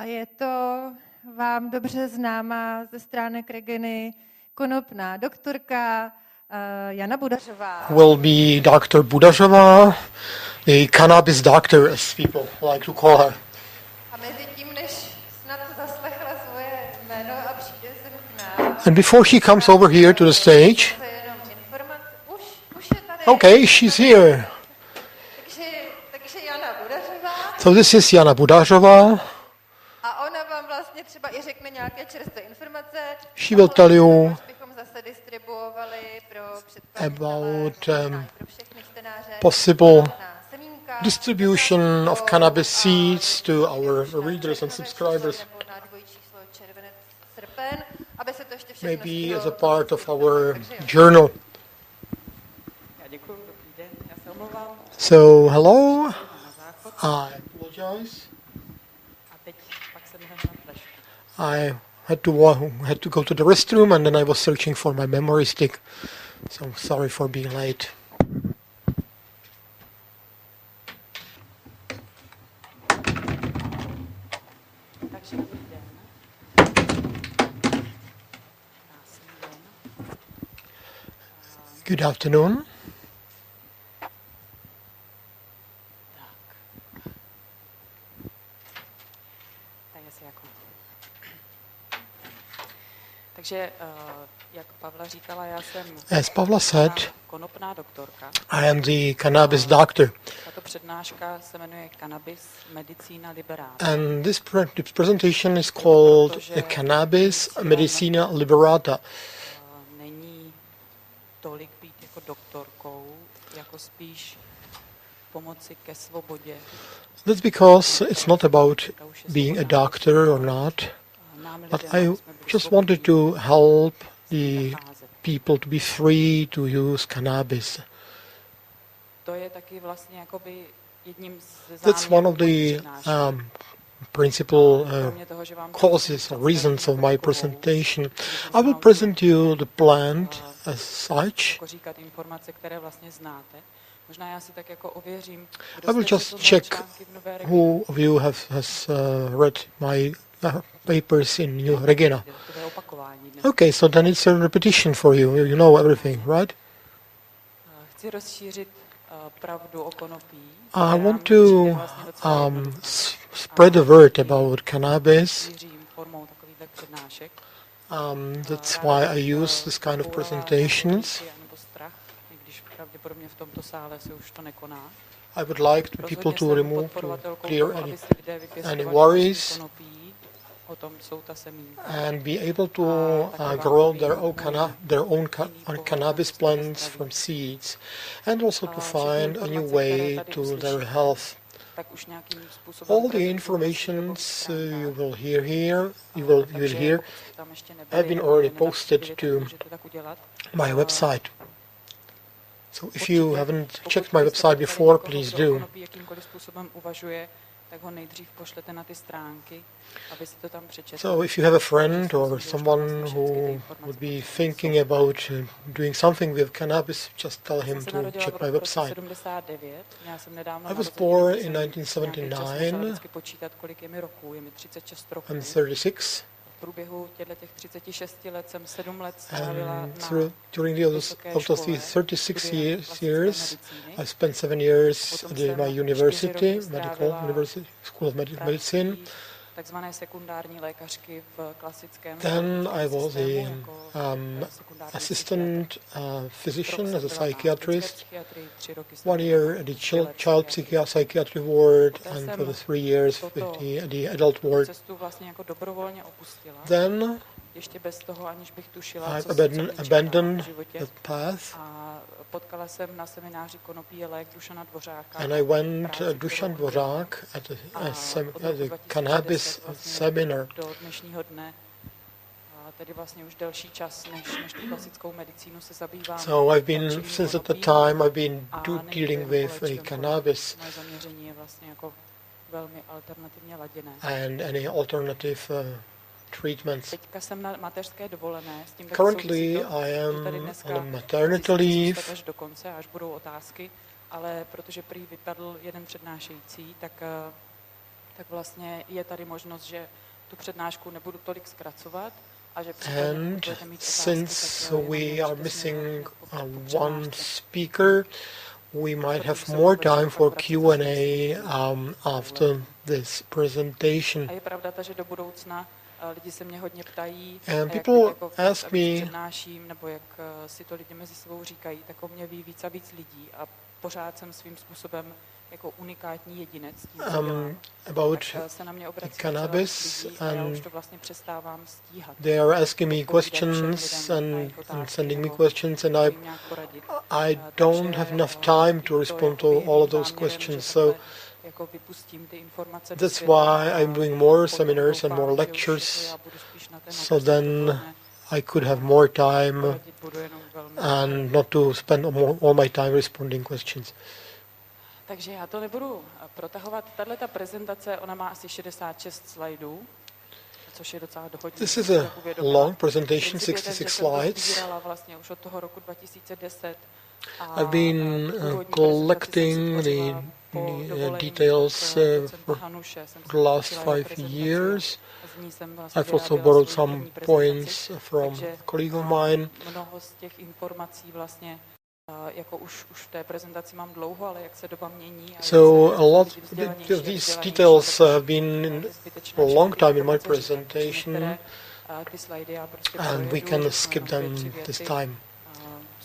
A je to vám dobře známá ze stránek Reginy konopná doktorka Jana Budařová. Will be Dr. Budarova, the cannabis doctor, as people like to call her. A mezi tím, než snad zaslechla svoje jméno a přijde sem k nám, And before she comes over here to the stage, to je jenom informace. Už je tady. okay, she's here. Takže Jana Budařová. So this is Jana Budarova. A ona vám vlastně třeba i řekne nějaké čerstvé informace. She will tell you bychom zase distribuovali pro about pro všechny čtenáře possible na semínka, distribution of cannabis seeds to our readers and subscribers, nebo na dvojí číslo červenec, srpen, aby se to ještě všechno maybe stihlo. as a part of our journal. Já děkuji, dobrý den, já se omlouvám. So, hello, I apologize. A teď pak jsem hned na flešku. I had to go to the restroom and then I was searching for my memory stick. So sorry for being late. Takže dobrý den. Krásný den. Good afternoon. Takže, jak Pavla říkala, já jsem As Pavla said, konopná doktorka. I am the cannabis doctor. Tato přednáška se jmenuje Cannabis, medicína liberáta. And this presentation is called Cannabis, Medicina Liberata. Není tolik být jako doktorkou, jako spíš pomoci ke svobodě. That's because it's not about being a doctor or not, but I just wanted to help the people to be free to use cannabis. To je taky vlastně jakoby jedním z That's one of the principal causes or reasons of my presentation. I will present you the plant as such. říkat informace, které vlastně znáte. Možná já si tak jako ověřím. I will just check who of you has read my papers in New Regina. Okay, so then it's a repetition for you. You know everything, right? Chci rozšířit pravdu o konopí. I want to spread the word about cannabis. That's why I use this kind of presentations. I would like people to remove, to clear any worries and be able to grow their own cannabis plants from seeds, and also to find a new way to their health. All the informations you will hear here, you will hear, have been already posted to my website. So if you haven't checked my website before, please do. So if you have a friend or someone who would be thinking about doing something with cannabis, just tell him to check my website. I was born in 1979. I'm 36. And during these 36 years, I spent 7 years at my university, School of Medicine. Then I was an assistant physician as a psychiatrist, 1 year at the child psychiatry ward, and for the 3 years with the adult ward. Then I abandoned that path. And I went to Dušan Dvořák at a cannabis seminar. So I've been, since at the time, I've been dealing with cannabis and any alternative treatments. Currently, I am on a maternity leave. Ale protože prý vypadl jeden přednášející, tak tak vlastně je tady možnost, že tu přednášku nebudu tolik zkracovat a že And since we are missing one speaker, we might have more time for Q&A after this presentation. A je pravda, že do budoucna lidi se mě hodně ptají, And jak people jako ask me, přednáším, nebo jak si to lidi mezi sebou říkají, tak o mě ví víc a víc lidí a pořád jsem svým způsobem jako unikátní jedinec. Tím, about se na mě obrací cannabis, lidí a já už and to vlastně přestávám stíhat. they are asking me questions and sending me questions, and I don't have enough time to respond to all of those questions. So that's why I'm doing more seminars and more lectures, so then I could have more time and not to spend all my time responding questions. Takže já to nebudu protahovat. Tato prezentace, ona má asi 66 slajdů, což je docela dohodně. This is a long presentation, 66 slides. Vlastně už od toho roku 2010. I've been collecting the details for the last 5 years. I've also borrowed some points from a colleague of mine. Mnoho z těch informací vlastně jako už v té prezentaci mám dlouho, ale jak se doba mění. So a lot of these details have been for a long time in my presentation, and we can skip them this time.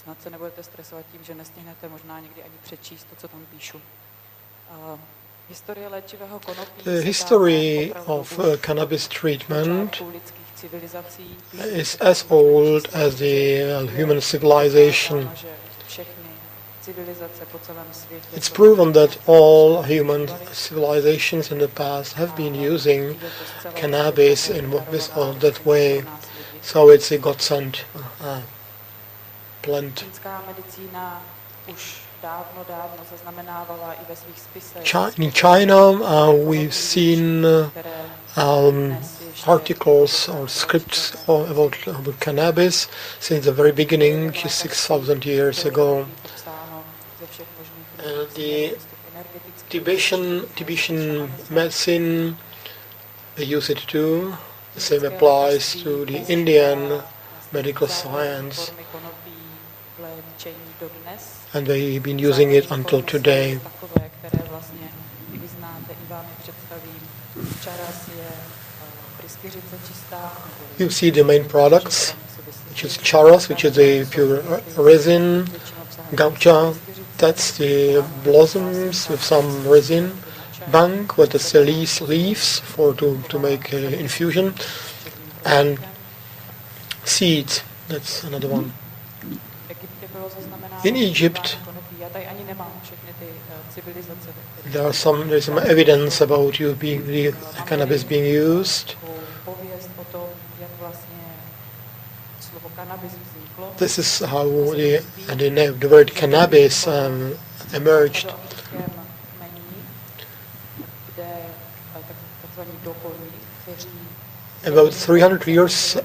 Snad se nebudete stresovat tím, že nestihnete možná někdy ani přečíst to, co tam píšu. Historie léčivého konopí. The history of cannabis treatment is as old as the human civilization. It's proven that all human civilizations in the past have been using cannabis in that way, so it's a godsend plant. In China, we've seen articles or scripts about cannabis since the very beginning, 6,000 years ago. The Tibetan medicine, they use it too. The same applies to the Indian medical science, and they've been using it until today. You see the main products, which is charas, which is a pure resin, gaucha, that's the blossoms with some resin, bang, with the leaves to make infusion, and seeds, that's another one. In Egypt, there's some evidence about the cannabis being used. This is how the word cannabis emerged. About 300 years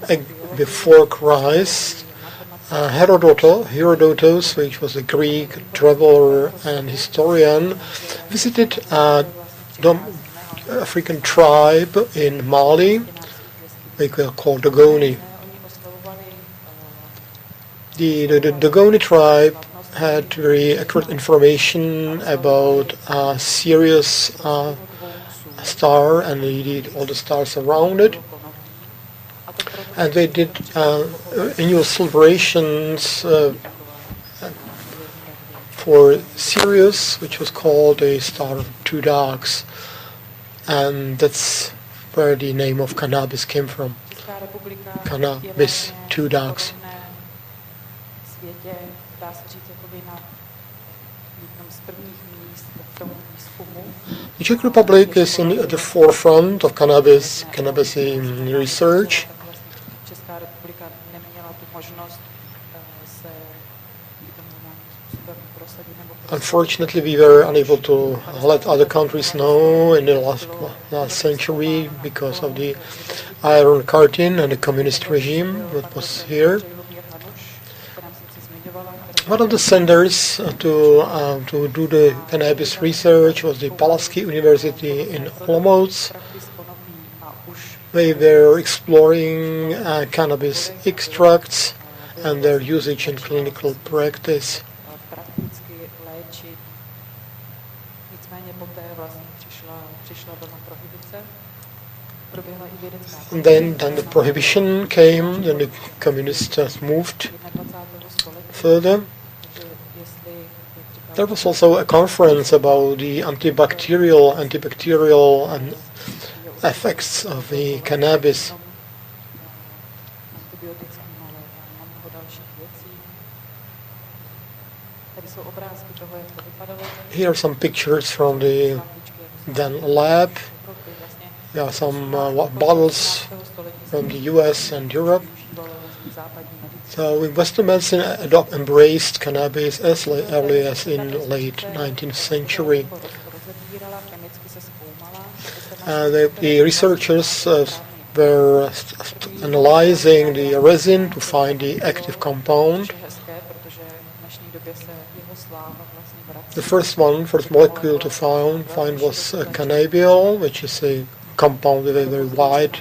before Christ, Herodotus, which was a Greek traveler and historian, visited a African tribe in Mali, they were called Dogoni. The Dogoni tribe had very accurate information about a Sirius star and all the stars around it. And they did annual celebrations for Sirius, which was called a star of two dogs. And that's where the name of cannabis came from. Cannabis, two dogs. The Czech Republic is at the forefront of cannabis research. Unfortunately, we were unable to let other countries know in the last century because of the Iron Curtain and the communist regime that was here. One of the centers to do the cannabis research was the Palacky University in Olomouc. They were exploring cannabis extracts and their usage in clinical practice. And then the prohibition came, then the communists moved further. There was also a conference about the antibacterial effects of the cannabis. Here are some pictures from the then lab. There are some bottles from the US and Europe. So Western medicine embraced cannabis as early as in late 19th century. The researchers were analyzing the resin to find the active compound. The first molecule to find was cannabidiol, which is a compound with a very wide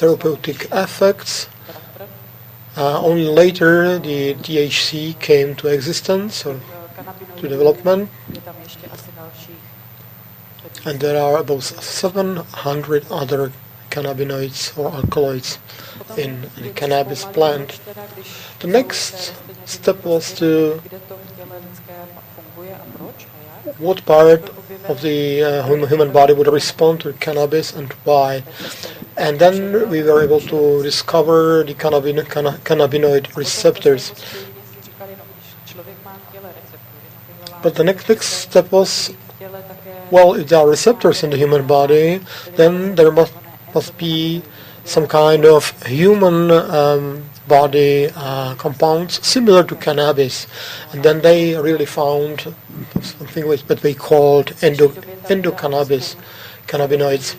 therapeutic effects. Only later the THC came to existence or to development, and there are about 700 other cannabinoids or alkaloids in the cannabis plant. The next step was to what part of the human body would respond to cannabis and why. And then we were able to discover the cannabinoid receptors. But the next step was, well, if there are receptors in the human body, then there must be some kind of human body compounds similar to cannabis. And then they really found something that they called cannabinoids.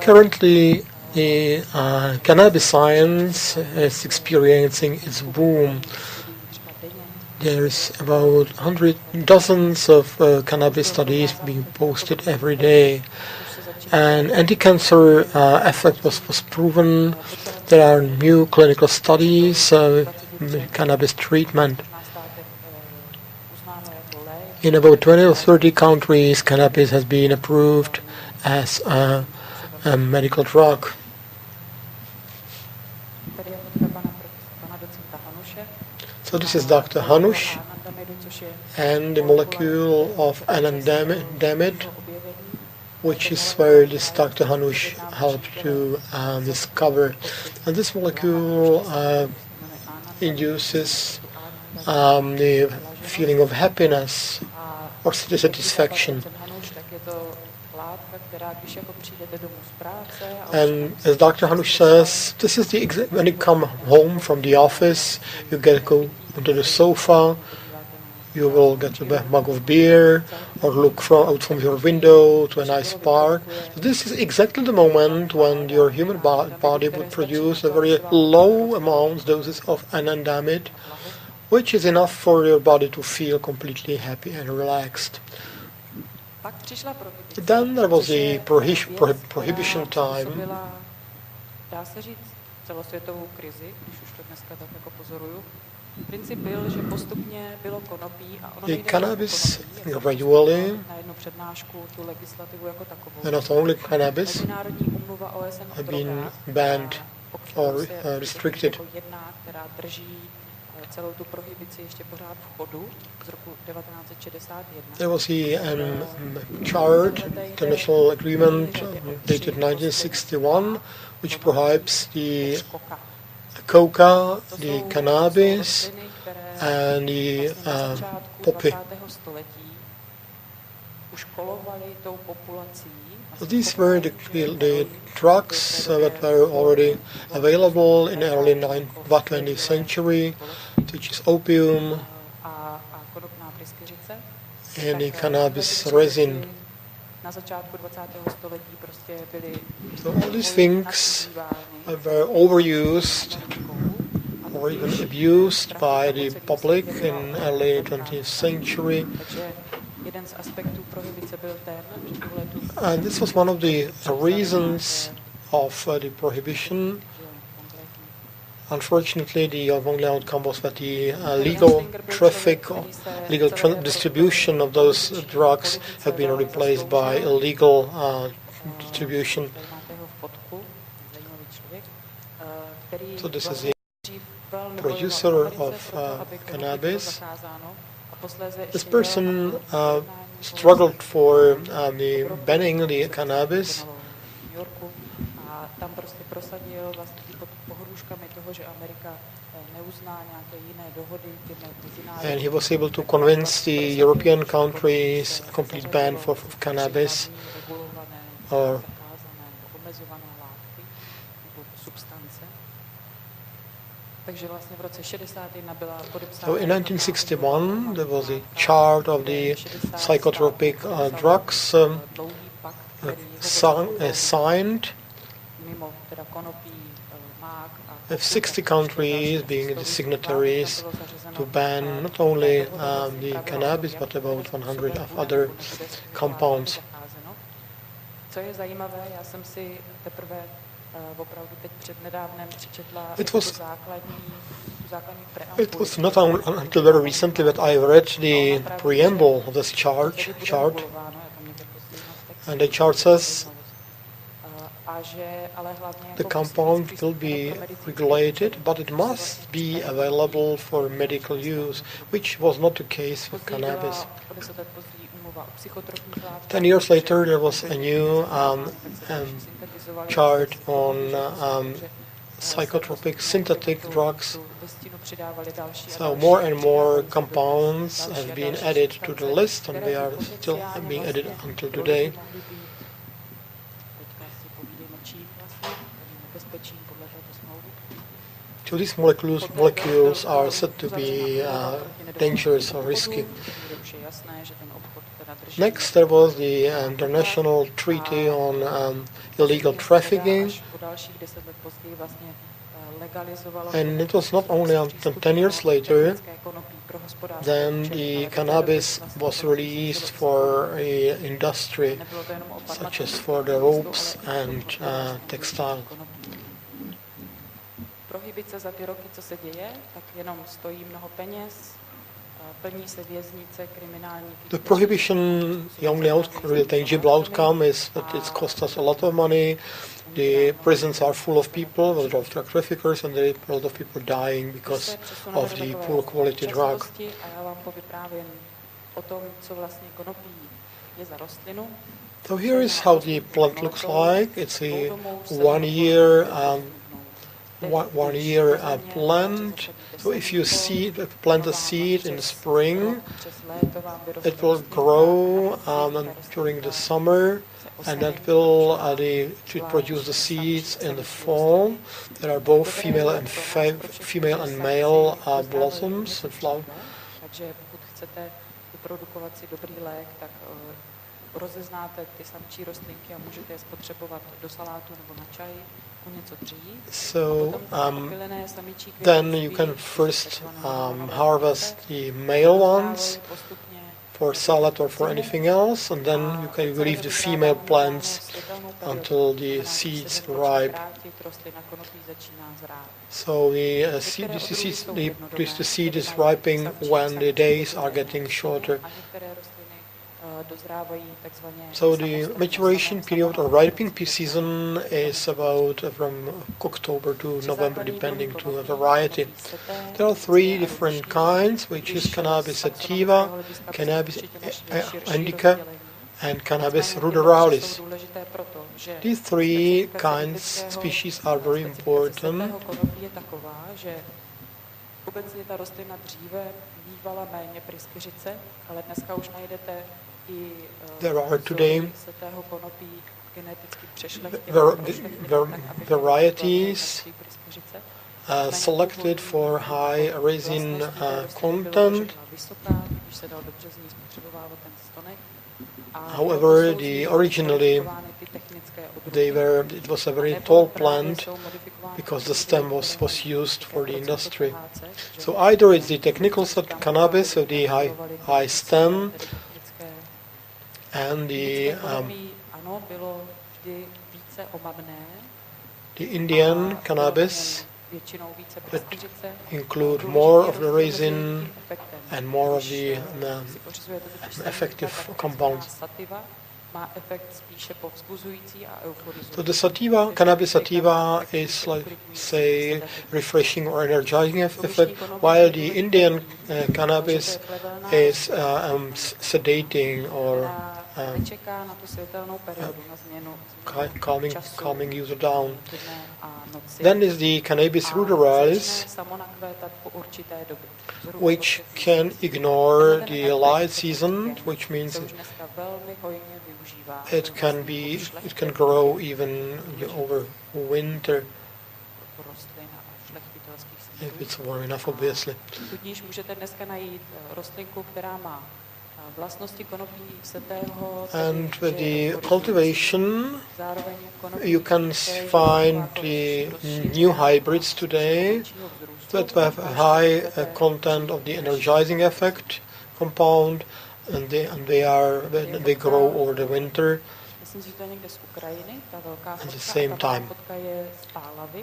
Currently, the cannabis science is experiencing its boom. There's about dozens of cannabis studies being posted every day. An anti-cancer effect was proven. There are new clinical studies with cannabis treatment. In about 20 or 30 countries, cannabis has been approved as a medical drug. So this is Dr. Hanuš and the molecule of anandamide, which is where this Dr. Hanuš helped to discover. And this molecule induces the feeling of happiness or satisfaction. And as Dr. Hanuš says, this is when you come home from the office, you go onto the sofa, you will get a mug of beer or look out from your window to a nice park. So this is exactly the moment when your human body would produce a very low doses of anandamide, which is enough for your body to feel completely happy and relaxed. Then there was the prohibition time. The cannabis gradually, and not only cannabis, have been banned or restricted. There was the chart, international agreement dated 1961, which prohibits the coca, the cannabis, and the poppy. These were the drugs that were already available in the early 20th century, which is opium and the cannabis resin. na začátku 20. století prostě byly So all these things were overused or even abused by the public in early 20th century. Takže jeden z aspektů prohibice byl ten, že tuhletu And this was one of the reasons of the prohibition. Unfortunately, the only outcome was that the legal traffic, or legal distribution of those drugs have been replaced by illegal distribution. So this is the producer of cannabis. This person struggled for the banning the cannabis. Tam prostě prosadil vlastně pod pohrůžkami toho, že Amerika neuzná nějaké jiné dohody, and he was able to convince the European countries a complete ban for cannabis or Takže vlastně v roce 61 byla podepsána. So in 1961 there was a chart of the psychotropic drugs signed with 60 countries being the signatories to ban not only the cannabis but about 100 of other compounds. Co je zajímavé, já jsem si teprve opravdu teď přednedávnem přečetla It was not until very recently that I read the preamble of this chart, and the chart says the compound will be regulated, but it must be available for medical use, which was not the case with cannabis. 10 years later, there was a new chart on psychotropic synthetic drugs. So more and more compounds have been added to the list, and they are still being added until today. So these molecules are said to be dangerous or risky. Next, there was the International Treaty on Illegal Trafficking, and it was not only until 10 years later then the cannabis was released for a industry, such as for the ropes and textile. Prohibice za ty roky, co se děje, tak jenom stojí mnoho peněz, plní se věznice, kriminální. The prohibition, the only real tangible outcome is that it's cost us a lot of money. The prisons are full of people, with a lot of drug traffickers, and there are a lot of people dying because of the poor quality drug. A já vám povyprávím o tom, co vlastně konopí je za rostlinu. So here is how the plant looks like. It's a one-year plant. So if you plant a seed in spring, it will grow during the summer, and that will produce the seeds in the fall. There are both female and male blossoms and flowers. Takže pokud chcete vyprodukovat si dobrý lék, tak rozeznáte ty samčí rostlinky a můžete je spotřebovat do salátu nebo na čaj o něco dřív. So then you can first harvest the male ones for salad or for anything else, and then you can leave the female plants until the seeds ripe. So the seed is ripening when the days are getting shorter. So the maturation period or ripening season is about from October to November, depending to the variety. There are three different kinds, which is Cannabis sativa, Cannabis indica, and Cannabis ruderalis. These three species are very important. Obecně ta rostlina dříve bývala méně pryskyřice, ale dneska už najdete i there are today konopí geneticky varieties selected for high resin content. However, originally it was a very tall plant because the stem was used for the industry. So either it's the technical cannabis with the high stem and the Indian cannabis that include more of the resin and more of the effective compounds. So the sativa, cannabis sativa is like, say, refreshing or energizing effect, while the Indian cannabis is sedating or calming user down. Then is the Cannabis ruderalis, which can ignore the light season, which means it can grow even over winter if it's warm enough, obviously. And with the cultivation, you can find the new hybrids today that have a high content of the energizing effect compound, and they grow over the winter at the same time.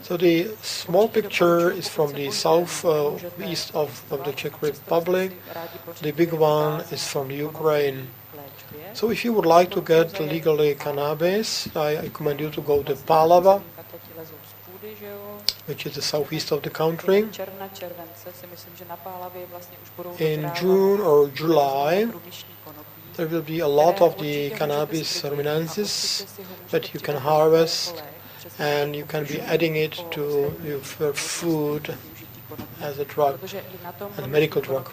So the small picture is from the south east of the Czech Republic. The big one is from the Ukraine. So if you would like to get legally cannabis, I recommend you to go to Palava, which is the southeast of the country. In June or July, there will be a lot of the Cannabis ruminensis that you can harvest, and you can be adding it to your food as a drug, as a medical drug.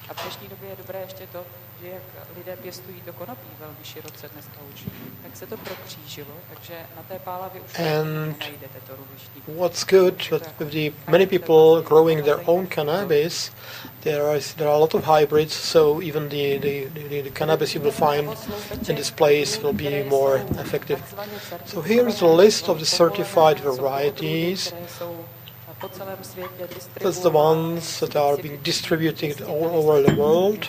A v dnešní době je dobré ještě to, že jak lidé pěstují to konopí velmi široce dneska už, tak se to prokřížilo, takže na té pálavě už nenajdete to ruliští. What's good that with the many people growing their own cannabis, there are a lot of hybrids, so even the cannabis you will find in this place will be more effective. So here is a list of the certified varieties. That's the ones that are being distributed all over the world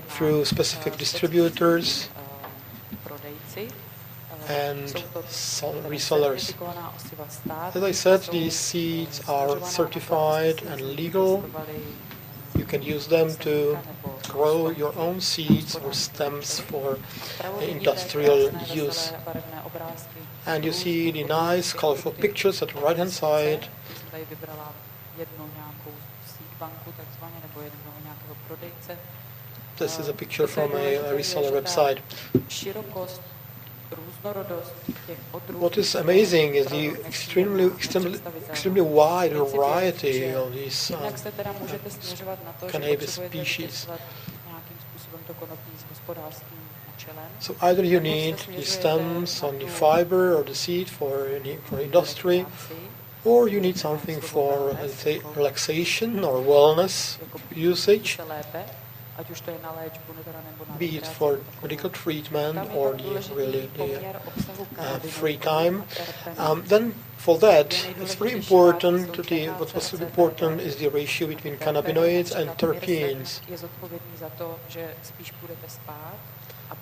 through specific distributors and resellers. As I said, these seeds are certified and legal. You can use them to grow your own seeds or stems for industrial use. And you see the nice colorful pictures at the right hand side. This is a picture from a reseller website. What is amazing is the extremely wide variety of these cannabis species. So either you need the stems on the fiber or the seed for industry, or you need something for, let's say, relaxation or wellness usage, be it for medical treatment or the free time. Then for that, it's very important. What's important is the ratio between cannabinoids and terpenes.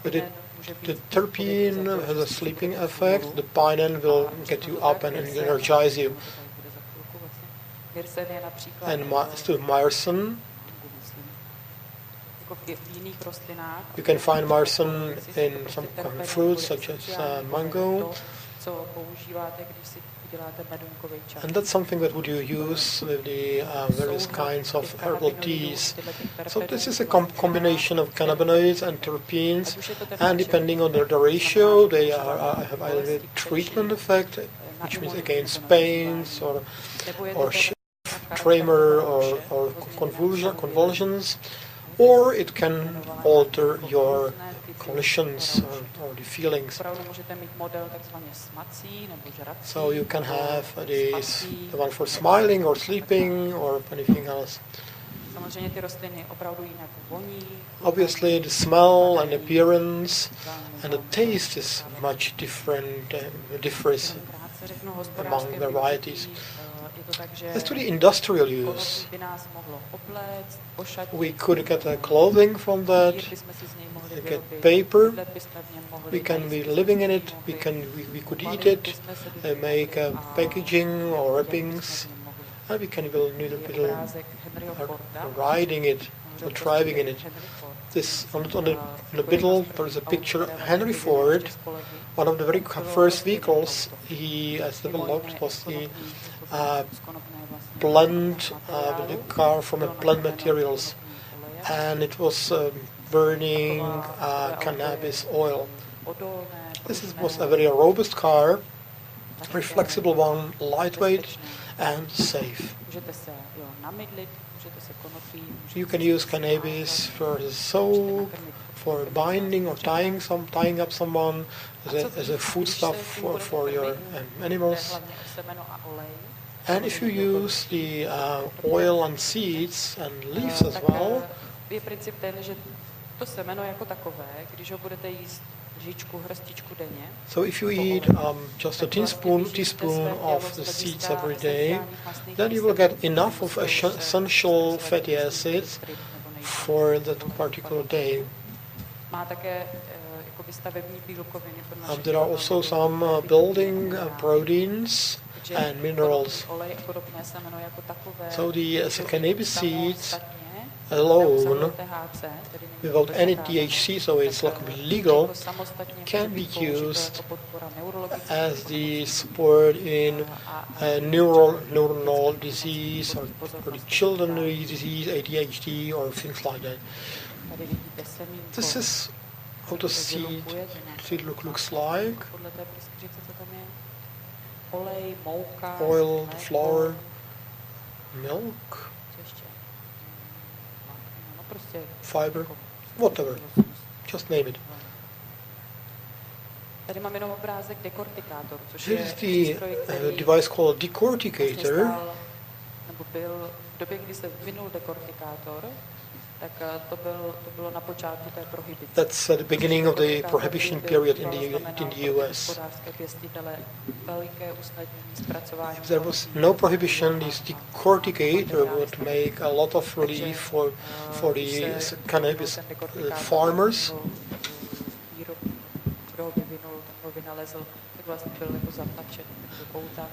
But the terpene has a sleeping effect. The pinene will get you up and energize you. And myrcene. You can find myrcene in some fruits such as mango. And that's something that would you use with the various kinds of herbal teas. So this is a combination of cannabinoids and terpenes, and depending on the ratio, they have either a treatment effect, which means against pains or tremor or convulsions, or it can alter your cognitions or the feelings. So you can have the one for smiling or sleeping or anything else. Samozřejmě ty rostliny opravdu jinak voní. Obviously, the smell and appearance and the taste is much different, differs Krátce řeknu, among hospodářské the varieties. využití, je to tak, že As to the industrial use, konopí by nás mohlo opléct, ošatit, we could get clothing from that, papír bychom si z něj mohli get vyrobit, paper, bydlet bychom v něm mohli, we can be najíst living in bychom it, z něj mohli, we could eat balit it, bychom se do něj make mohli a packaging or jet wrappings, bychom v něm mohli. and we can even need a Je little obrázek Henryho Forda, riding it or driving in it. Henry Ford. This on the middle there is a picture of Henry Ford. One of the very first vehicles he has developed was the blend the car from the blend materials, and it was burning cannabis oil. Was a very robust car, very flexible one, lightweight and safe. You can use cannabis for the soap, for binding or tying up someone, as a foodstuff for your animals. And if you use the oil and seeds and leaves as well, je princip ten, že to semeno jako takové, když ho budete jíst lžičku, hrstičku denně, so if you eat just a teaspoon of the seeds every day, then you will get enough of essential fatty acids for that particular day. má také jakoby stavební bílkoviny pro naše There are also some building proteins and minerals. olej a podobné semeno jako takové. So the cannabis seeds samostatně alone, THC, tedy není without any obsažená, THC, so it's like legal, jako samostatně can může be být použito used jako podpora neurologických as the support in neuronal disease or the children's disease, ADHD or things like that. Tady vidíte semínko. This is how the seed looks like. Podle té pryskyřice, co tam je. Olej, mouka, Oil, mléko, flour, milk, co ještě? No prostě fiber, whatever. Just name it. Tady mám jenom obrázek dekortikátor, což This je is the přístroj, který device called vlastně decorticator. stál, nebo byl v době, kdy se vyvinul dekortikátor, tak to bylo na počátku té prohibice. That's at the beginning of the prohibition period in the US. Hospodářské pěstitele veliké usnadnění zpracování. If there was no prohibition, this decorticator would make a lot of relief for the cannabis farmers. Kdo ho vyvinul, ten ho vynalezl, tak vlastně byl jako zatlačen do kouta.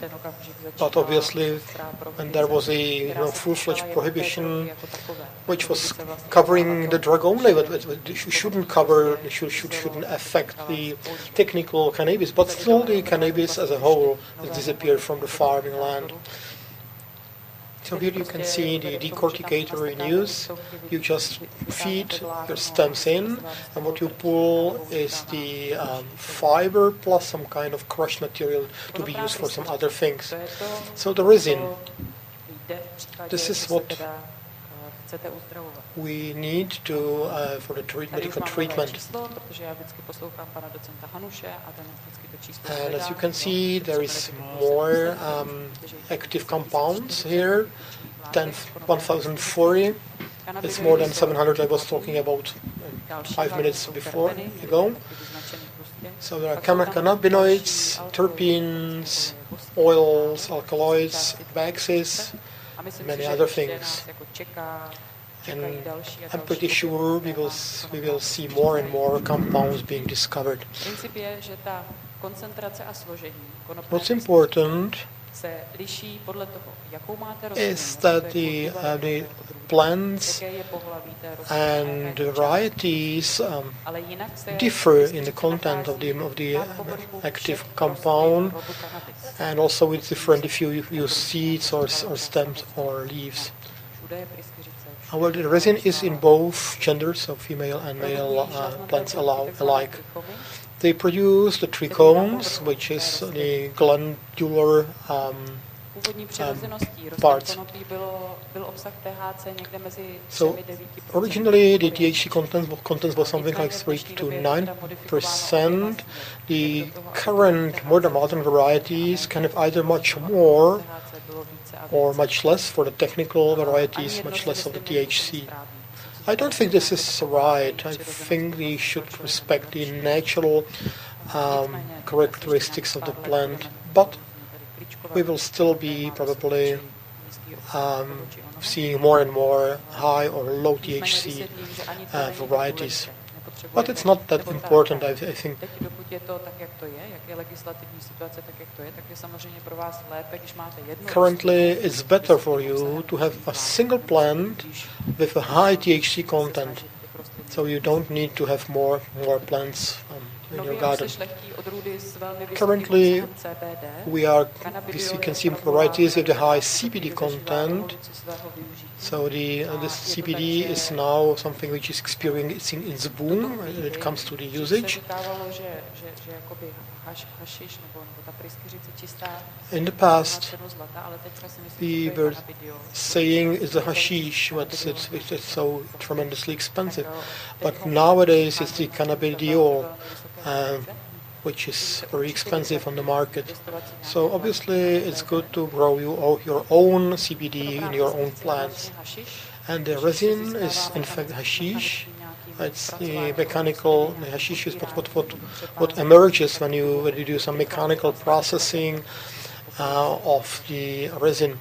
Ten okamžik začíná But obviously, ostrá when prohibice, there was a která se full-fledged týkala jenom té prohibition, drogy jako takové. which was Prohibice vlastně covering the drug only, but prohibice it shouldn't cover, shouldn't affect the technical cannabis, but still the cannabis as a whole has disappeared from the farming land. So here you can see the decorticator in use. You just feed your stems in, and what you pull is the fiber plus some kind of crushed material to be used for some other things. So the resin, this is what chcete uzdravovat. we need to for the medical treatment. Číslo, protože já vždycky poslouchám pana docenta Hanuše a ten vždycky to číslo And zvedá. as you can see, there is more active compounds here, 1040. It's more than 700 I was talking about 5 minutes ago. So there are cannabinoids, terpenes, oils, alkaloids, baxes, many other things. And I'm pretty sure we will see more and more compounds being discovered. Princip je, že ta koncentrace a složení What's important se liší podle toho, jakou máte rostlinu, is that the plants jaké je pohlaví té rostliny, and the varieties ale jinak se differ in the content of the active compound, and also it's different if you use seeds or stems or leaves. všude je pryskyřice. Well, the resin is in both genders, so female and male plants alike. They produce the trichomes, which is the glandular Původní přirozeností parts. konopí byl obsah THC někde mezi 3 So a 9%. originally the THC content was something like 3 to 9%. The current modern varieties can have either much more THC bylo více or much less for the technical varieties, much less of the THC. I don't think this is right. I think we should respect the natural characteristics of the plant, but we will still be probably seeing more and more high or low THC varieties. But it's not that important, I think. Currently, it's better for you to have a single plant with a high THC content, so you don't need to have more plants in your garden. Currently, we can see varieties with the high CBD content. So this CBD is now something which is experiencing its boom when it comes to the usage. In the past, we were saying it's a hashish, which is so tremendously expensive. But nowadays it's the cannabidiol, which is very expensive on the market. So obviously it's good to grow your own CBD in your own plants. And the resin is in fact hashish. It's the mechanical, the hashish is what emerges when you do some mechanical processing of the resin.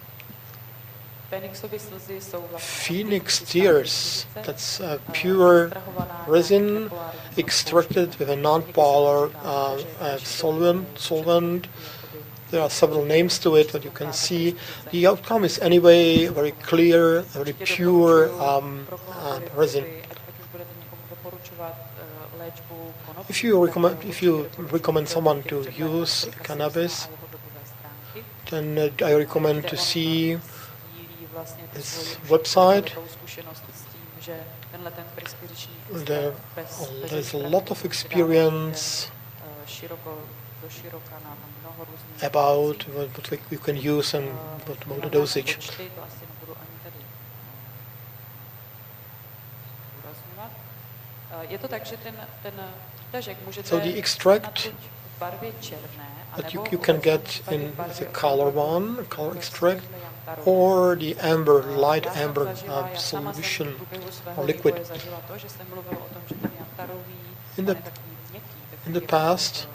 Phoenix tears, that's pure resin extracted with a non-polar solvent. There are several names to it that you can see. The outcome is anyway very clear, very pure resin. If you recommend someone to use cannabis, then I recommend to see this website. There's a lot of experience about what we can use and what the dosage. So the extract that you can get in the color extract, or the light amber solution or liquid. In the past,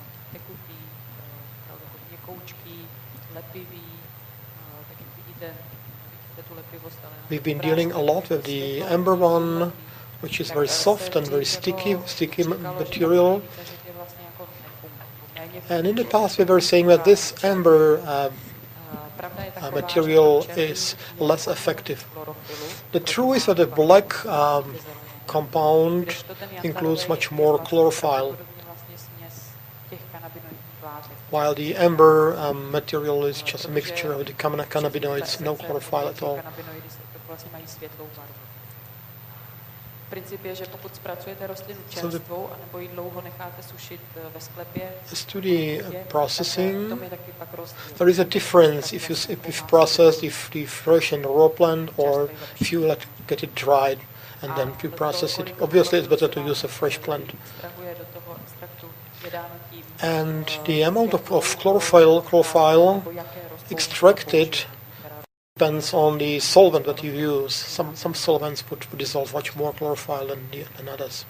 we've been dealing a lot with the amber one, which is very soft and very sticky material. And in the past we were saying that this amber material is less effective. The truth is that the black compound includes much more chlorophyll, while the amber material is just a mixture of the cannabinoids, no chlorophyll at all. So as to the processing, there is a difference if you process the fresh and raw plant, or if you get it dried and then you process it. Obviously, it's better to use a fresh plant. And the amount of chlorophyll extracted depends on the solvent that you use. Some solvents would dissolve much more chlorophyll than others.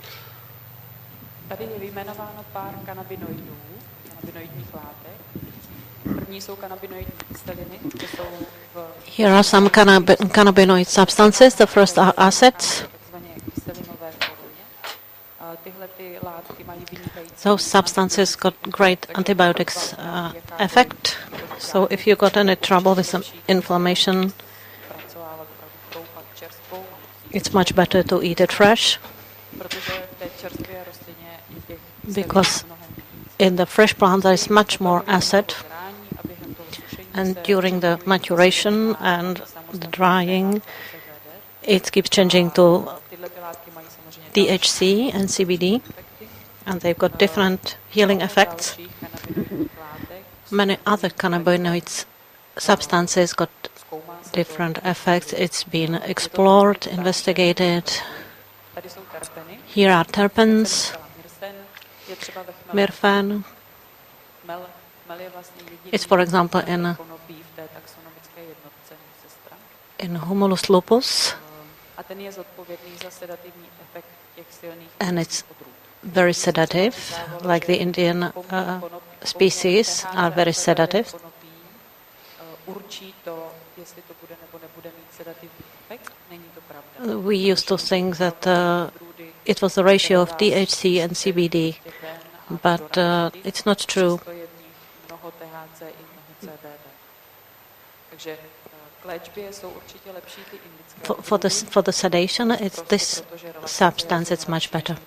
Here are some cannabinoid substances. The first are acids. Those substances got great antibiotics effect. So if you got any trouble with some inflammation, it's much better to eat it fresh, because in the fresh plant there is much more acid, and during the maturation and the drying it keeps changing to THC and CBD, and they've got different healing effects. Many other cannabinoid substances got different effects. It's been explored, investigated. Here are terpenes, myrfen, It's, for example, in Humulus lupus, and it's very sedative, like the Indian species are very sedative. We used to think that it was the ratio of THC and CBD, but it's not true. For the sedation, it's this substance, it's much better.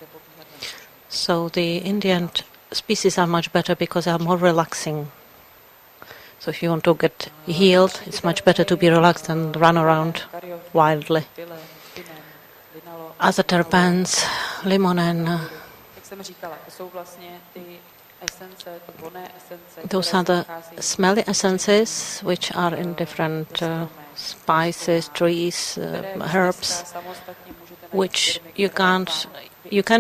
So the Indian species are much better because they are more relaxing. So if you want to get healed, it's much better to be relaxed and run around wildly. Other terpenes, limonen, those are the smelly essences which are in different spices, trees, herbs, which you can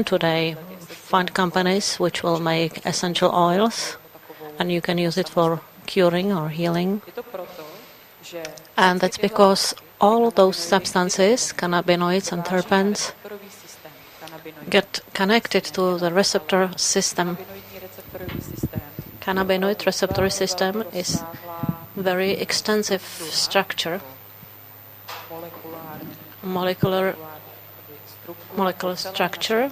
today find companies which will make essential oils, and you can use it for curing or healing. And that's because all those substances, cannabinoids and terpenes, get connected to the receptor system. Cannabinoid receptor system is very extensive structure, molecular structure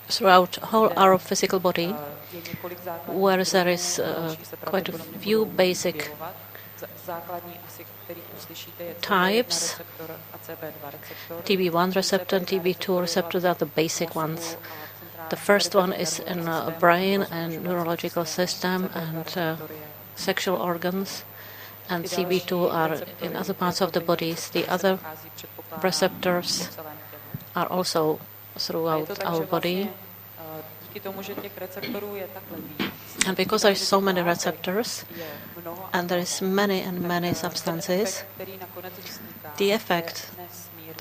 throughout whole our physical body, where there is quite a few basic types. TB1 receptor and TB2 receptor are the basic ones. The first one is in brain and neurological system and sexual organs, and CB2 are in other parts of the bodies. The other receptors are also throughout our body. And because there are so many receptors and there is many and many substances, the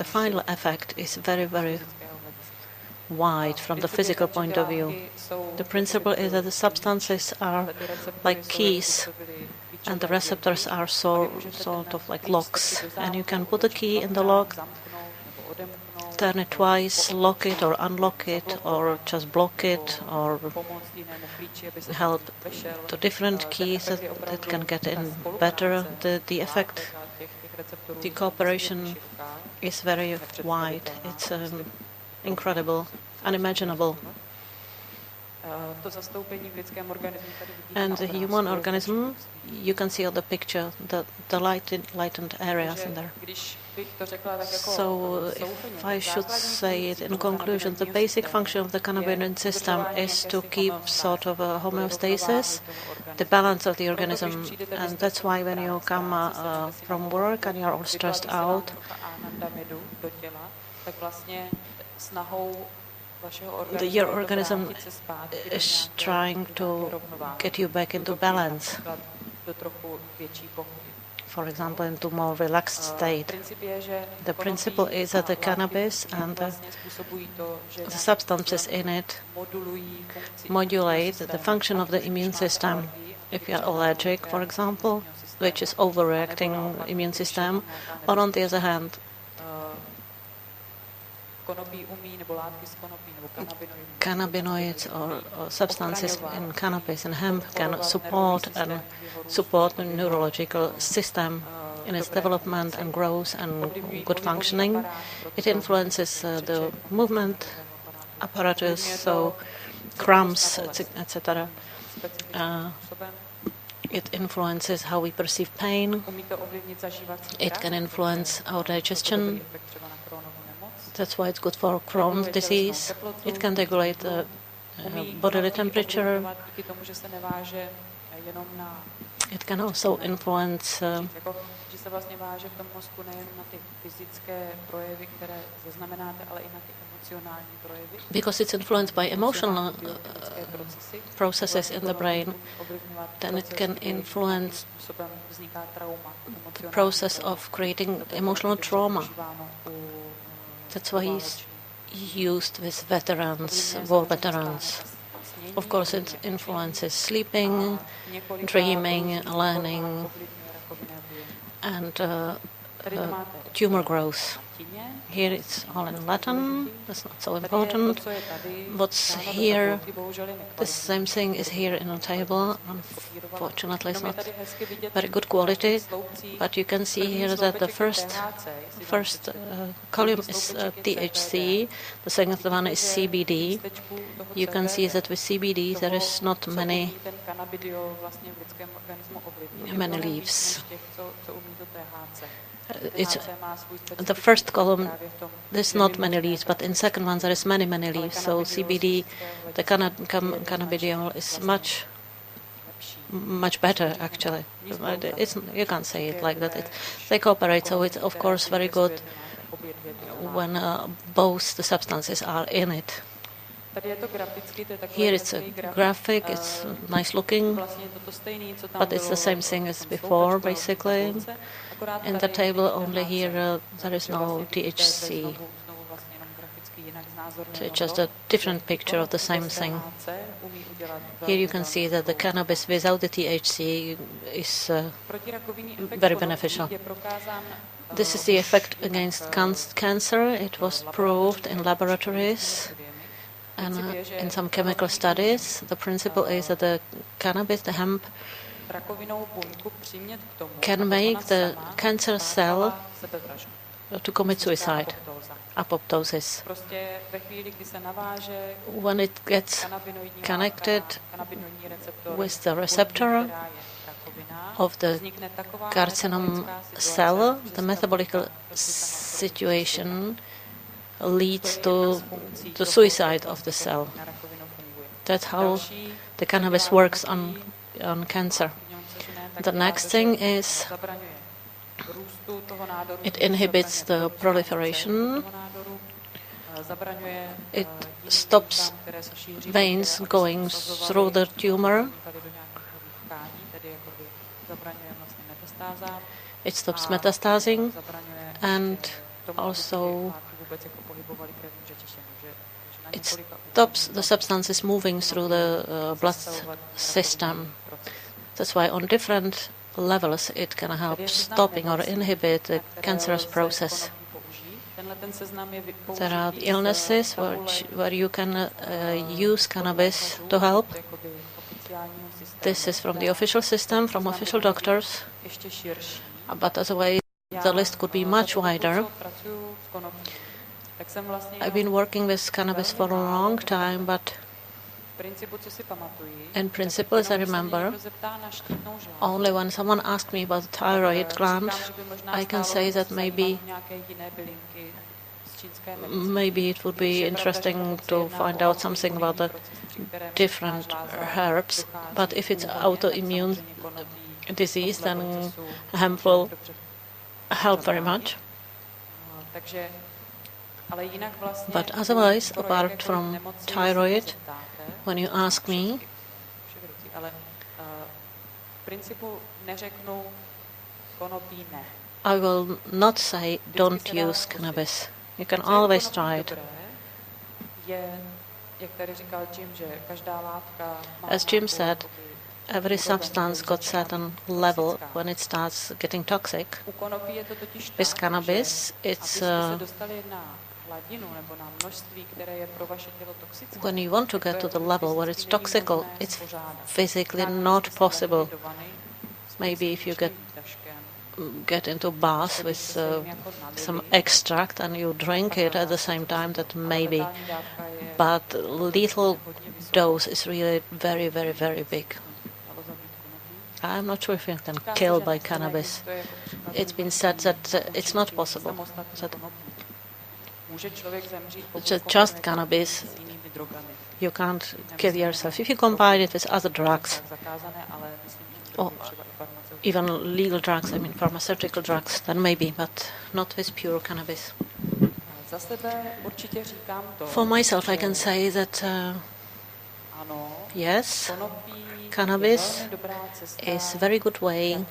final effect is very, very wide from the physical point of view. The principle is that the substances are like keys and the receptors are sort of like locks, and you can put a key in the lock, turn it twice, lock it or unlock it, or just block it, or help to different keys that can get in better. The effect, the cooperation is very wide. It's incredible, unimaginable. And the human organism, you can see on the picture the lightened areas in there. So if I should say it in conclusion, the basic function of the cannabinoid system is to keep sort of a homeostasis, the balance of the organism, and that's why when you come from work and you're all stressed out, your organism is trying to get you back into balance. For example, into more relaxed state. The principle is that the cannabis and the substances in it modulate the function of the immune system. If you are allergic, for example, which is overreacting immune system, or on the other hand, cannabinoids or substances in cannabis and hemp can support the neurological system in its development and growth and good functioning. It influences the movement apparatus, so cramps, etc. It influences how we perceive pain. It can influence our digestion. That's why it's good for Crohn's disease. It can regulate the bodily temperature. It can also influence because it's influenced by emotional processes in the brain, then it can influence the process of creating emotional trauma. That's why he's used with veterans, war veterans. Of course, it influences sleeping, dreaming, learning, and tumor growth. Here it's all in Latin, that's not so important. What's here, the same thing is here in the table. Unfortunately, it's not very good quality, but you can see here that the first column is THC, the second one is CBD. You can see that with CBD there is not many leaves. It's the first column, there's not many leaves, but in second one there is many leaves. So CBD, the cannabidiol, is much better actually. You can't say it like that. They cooperate, so it's of course very good when both the substances are in it. Here it's a graphic, it's nice looking, but it's the same thing as before basically. In the table only here there is no THC. It's just a different picture of the same thing. Here you can see that the cannabis without the THC is very beneficial. This is the effect against cancer. It was proved in laboratories and in some chemical studies. The principle is that the cannabis, the hemp, can make the cancer cell to commit suicide, apoptosis. When it gets connected with the receptor of the carcinoma cell, the metabolic situation leads to the suicide of the cell. That's how the cannabis works on cancer. The next thing is it inhibits the proliferation. It stops veins going through the tumor. It stops metastasizing and also it stops the substances moving through the blood system. That's why on different levels it can help stopping or inhibit the cancerous process. There are illnesses where you can use cannabis to help. This is from the official system, from official doctors, but otherwise the list could be much wider. I've been working with cannabis for a long time, but in principle, as I remember, only when someone asked me about the thyroid gland, I can say that maybe it would be interesting to find out something about the different herbs. But if it's autoimmune disease, then hemp will help very much. But otherwise, apart from thyroid, when you ask me, I will not say don't use cannabis. You can always try it. As Jim said, every substance got certain level when it starts getting toxic. With cannabis, it's when you want to get to the level where it's toxic, it's physically not possible. Maybe if you get into bath with some extract and you drink it at the same time, that maybe. But lethal dose is really very, very, very big. I'm not sure if you can kill by cannabis. It's been said that it's not possible. Just cannabis, you can't kill yourself. If you combine it with other drugs, or even legal drugs, I mean pharmaceutical drugs, then maybe, but not with pure cannabis. For myself, I can say that yes, cannabis is a very good way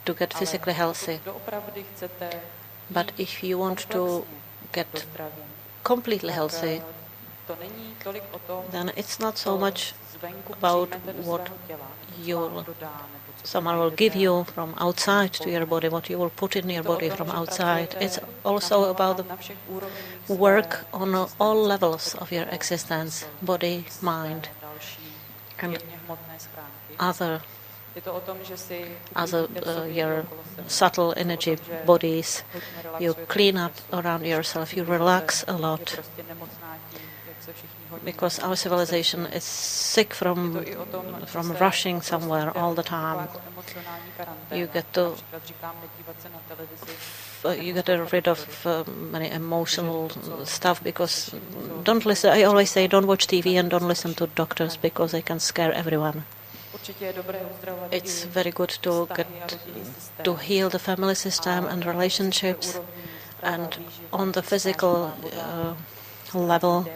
to get physically healthy. But if you want to get completely healthy, then it's not so much about what someone will give you from outside to your body, what you will put in your body from outside. It's also about the work on all levels of your existence, body, mind, and other your subtle energy bodies. You clean up around yourself, you relax a lot, because our civilization is sick from rushing somewhere all the time. You get rid of many emotional stuff, because don't listen. I always say, don't watch TV and don't listen to doctors, because they can scare everyone. It's very good to heal the family system and relationships, and on the physical level,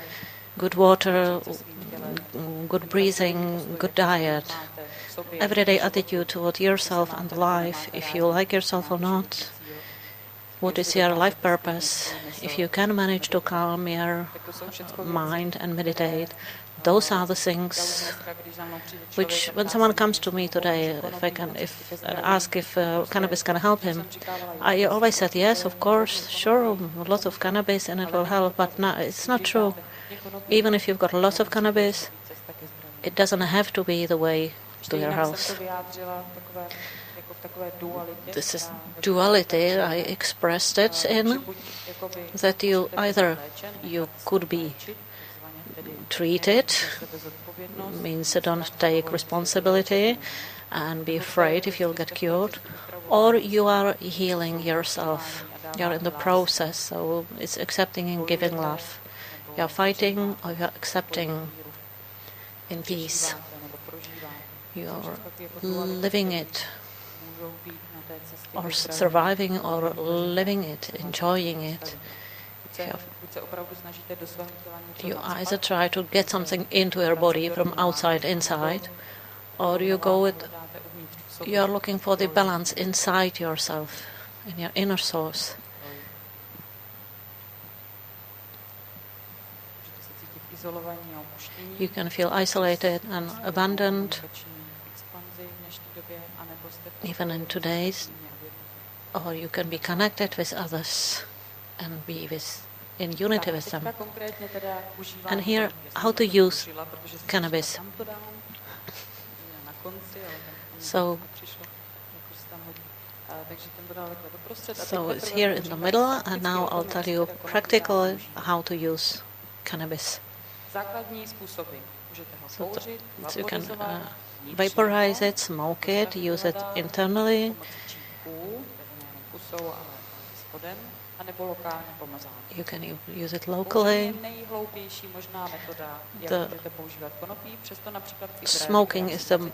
good water, good breathing, good diet, everyday attitude toward yourself and life, if you like yourself or not, what is your life purpose, if you can manage to calm your mind and meditate. Those are the things which, when someone comes to me today, and ask if cannabis can help him, I always said yes, of course, sure, lots of cannabis and it will help, but no, it's not true. Even if you've got lots of cannabis, it doesn't have to be the way to your health. This is duality. I expressed it in that you could be treated, means you don't take responsibility and be afraid if you'll get cured, or you are healing yourself. You're in the process, so it's accepting and giving love. You're fighting or you're accepting in peace. You're living it, or surviving, or living it, enjoying it. You either try to get something into your body from outside inside, or you are looking for the balance inside yourself, in your inner source. You can feel isolated and abandoned, even in today's, or you can be connected with others and be in unity with them. And here, how to use cannabis. So it's here in the middle, and now I'll tell you practically how to use cannabis. So you can vaporize it, smoke it, use it internally. You can use it locally. The smoking is the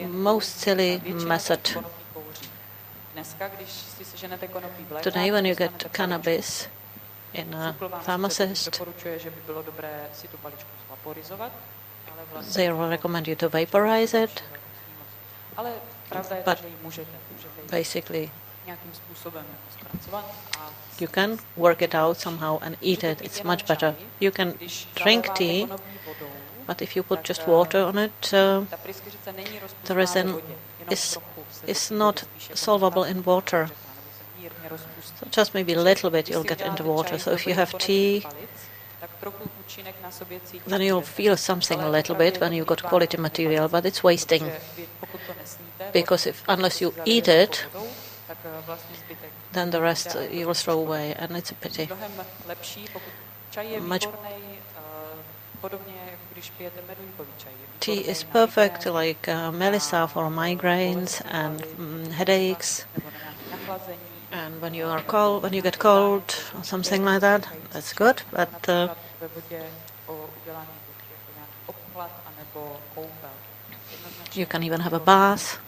most silly method. Today, when you get cannabis in a pharmacist, they will recommend you to vaporize it, but basically you can work it out somehow and eat it. It's much better. You can drink tea, but if you put just water on it, the resin is not solvable in water. So just maybe a little bit you'll get into water. So if you have tea, then you'll feel something a little bit when you got quality material, but it's wasting. Because unless you eat it, then the rest you will throw away, and it's a pity. Tea is perfect, like melissa for migraines and headaches. And when you get cold or something like that, that's good. But you can even have a bath.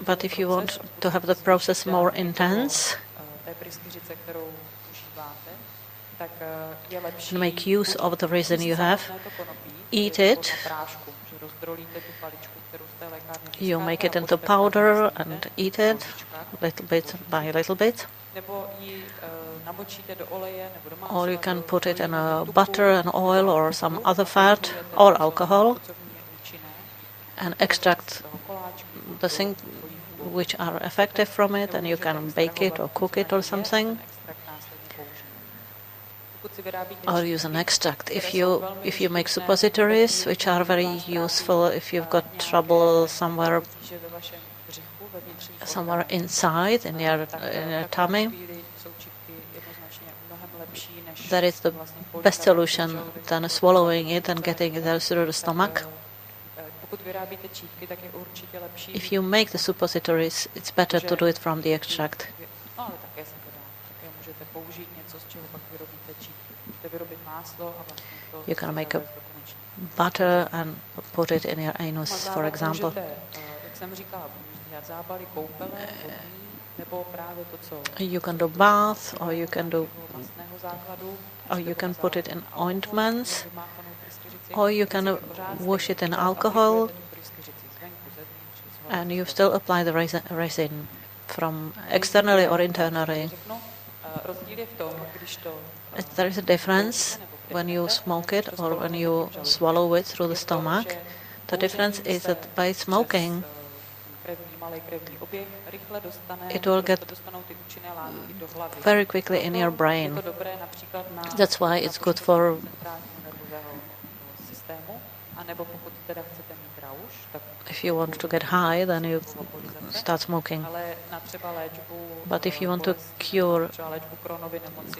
But if you want to have the process more intense and make use of the resin you have, eat it. You make it into powder and eat it little bit by little bit. or you can put it in a butter and oil or some other fat or alcohol and extract the things which are effective from it, and you can bake it or cook it or something, or use an extract. If you make suppositories, which are very useful if you've got trouble somewhere inside in your tummy, that is the best solution than swallowing it and getting it through the stomach. If you make the suppositories, it's better to do it from the extract. You can make a butter and put it in your anus, for example. You can do bath, or you can put it in ointments, or you can wash it in alcohol, and you still apply the resin from externally or internally. There is a difference when you smoke it or when you swallow it through the stomach. The difference is that by smoking, it will get very quickly in your brain. That's why it's good for, if you want to get high, then you start smoking. But if you want to cure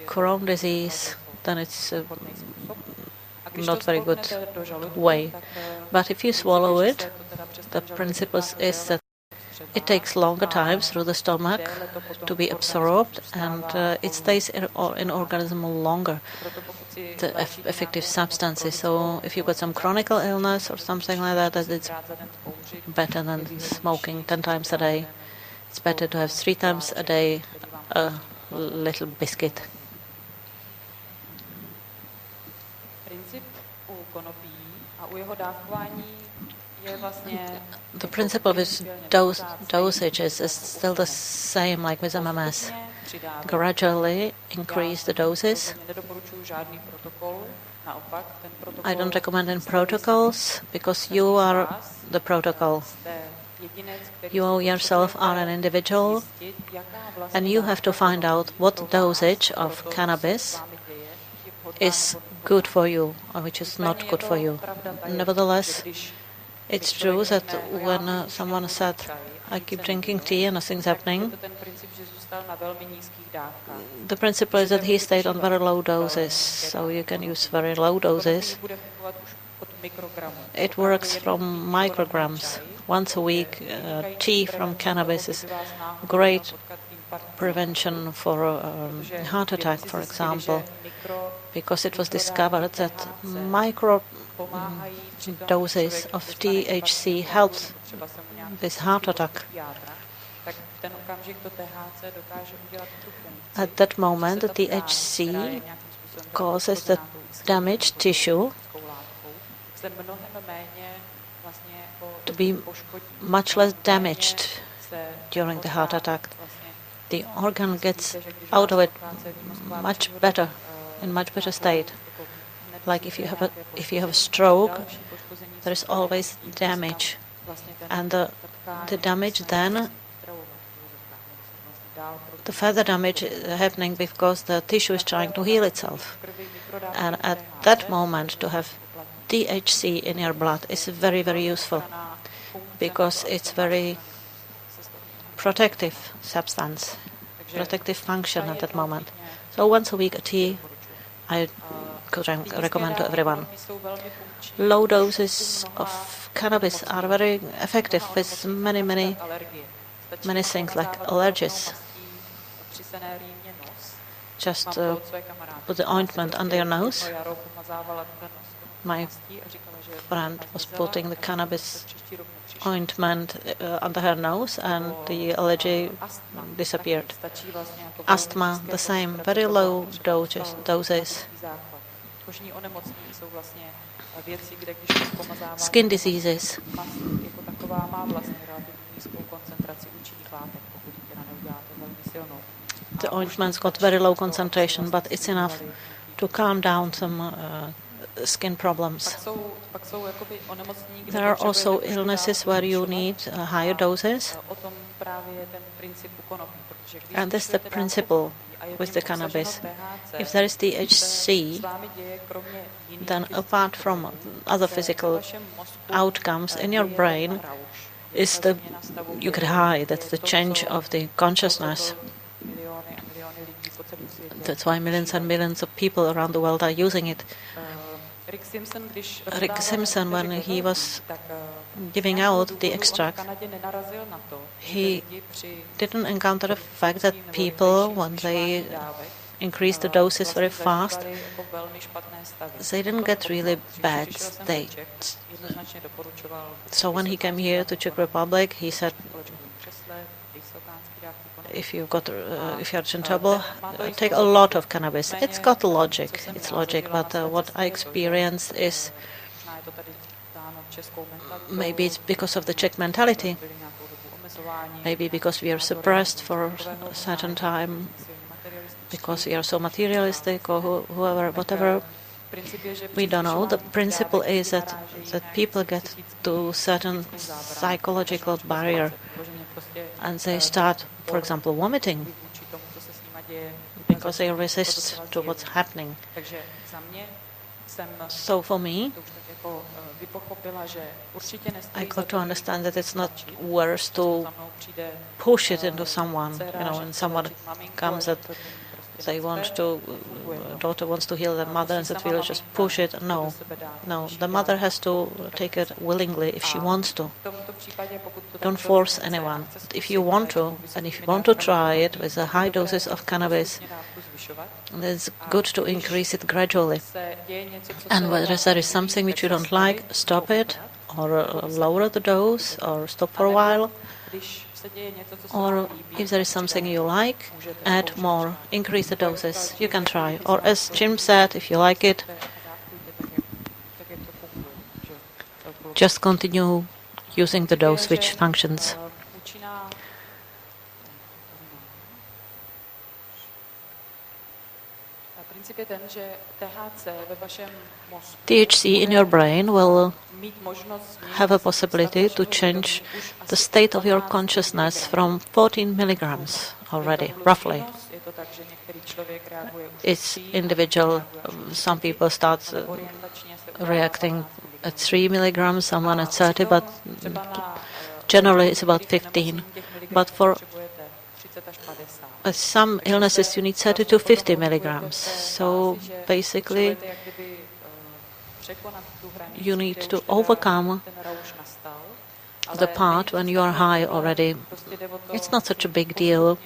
Crohn's disease, then it's not very good way. But if you swallow it, the principle is that it takes longer time through the stomach to be absorbed, and it stays in organism longer, the effective substances. So if you've got some chronic illness or something like that, it's better than smoking 10 times a day. It's better to have 3 times a day a little biscuit. The principle with dosages is still the same like with MMS. Gradually increase the doses. I don't recommend any protocols, because you are the protocol. You yourself are an individual, and you have to find out what dosage of cannabis is good for you or which is not good for you. Nevertheless, it's true that when someone said, I keep drinking tea and nothing's happening, the principle is that he stayed on very low doses, so you can use very low doses. It works from micrograms. Once a week, tea from cannabis is great prevention for heart attack, for example, because it was discovered that micro doses of THC helps with heart attack. At that moment, the THC causes the damaged tissue to be much less damaged during the heart attack. The organ gets out of it much better, in much better state. Like if you have a stroke, there is always damage, and the damage then, the further damage is happening because the tissue is trying to heal itself. And at that moment, to have THC in your blood is very, very useful, because it's very protective substance, protective function at that moment. So once a week a tea, I could recommend to everyone. Low doses of cannabis are very effective with many things like allergies. Just put the ointment under your nose. My friend was putting the cannabis ointment under her nose, and the allergy disappeared. Asthma, the same, very low doses. Skin diseases. The ointment's got very low concentration, but it's enough to calm down some skin problems. There are also illnesses where you need higher doses, and that's the principle with the cannabis. If there is THC, then apart from other physical outcomes in your brain, you get high. That's the change of the consciousness. That's why millions and millions of people around the world are using it. Rick Simpson, when he was giving out the extract, he didn't encounter the fact that people, when they increased the doses very fast, they didn't get really bad states. So when he came here to Czech Republic, he said, if you're in trouble, take a lot of cannabis. It's got logic. It's logic, but what I experienced is maybe it's because of the Czech mentality. Maybe because we are suppressed for a certain time, because we are so materialistic, or whatever. We don't know. The principle is that people get to certain psychological barrier, and they start, for example, vomiting because they resist to what's happening. So for me, I got to understand that it's not worse to push it into someone. When someone comes that they want to, daughter wants to heal their mother, and that will just push it. No, the mother has to take it willingly if she wants to. Don't force anyone. If you want to, and if you want to try it with a high doses of cannabis, it's good to increase it gradually. And whether there is something which you don't like, stop it, or lower the dose, or stop for a while. Or if there is something you like, add more, increase the doses. You can try. Or as Jim said, if you like it, just continue using the dose which functions. THC in your brain will have a possibility to change the state of your consciousness from 14 milligrams already, roughly. It's individual. Some people start reacting at 3 milligrams, someone at 30, but generally it's about 15. But for some illnesses you need 30 to 50 milligrams. So basically you need to overcome the part when you are high already. It's not such a big deal.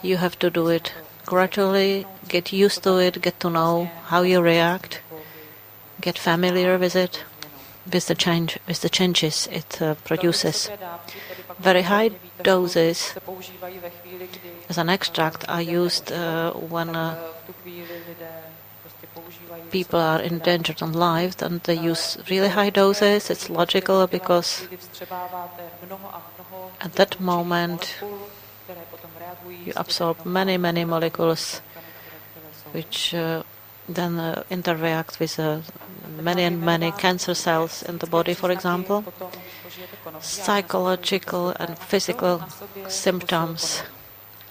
You have to do it gradually, get used to it, get to know how you react, get familiar with it, with the changes it produces. Very high doses as an extract are used when people are endangered on life, and they use really high doses. It's logical because at that moment you absorb many molecules which then interact with many cancer cells in the body, for example. Psychological and physical symptoms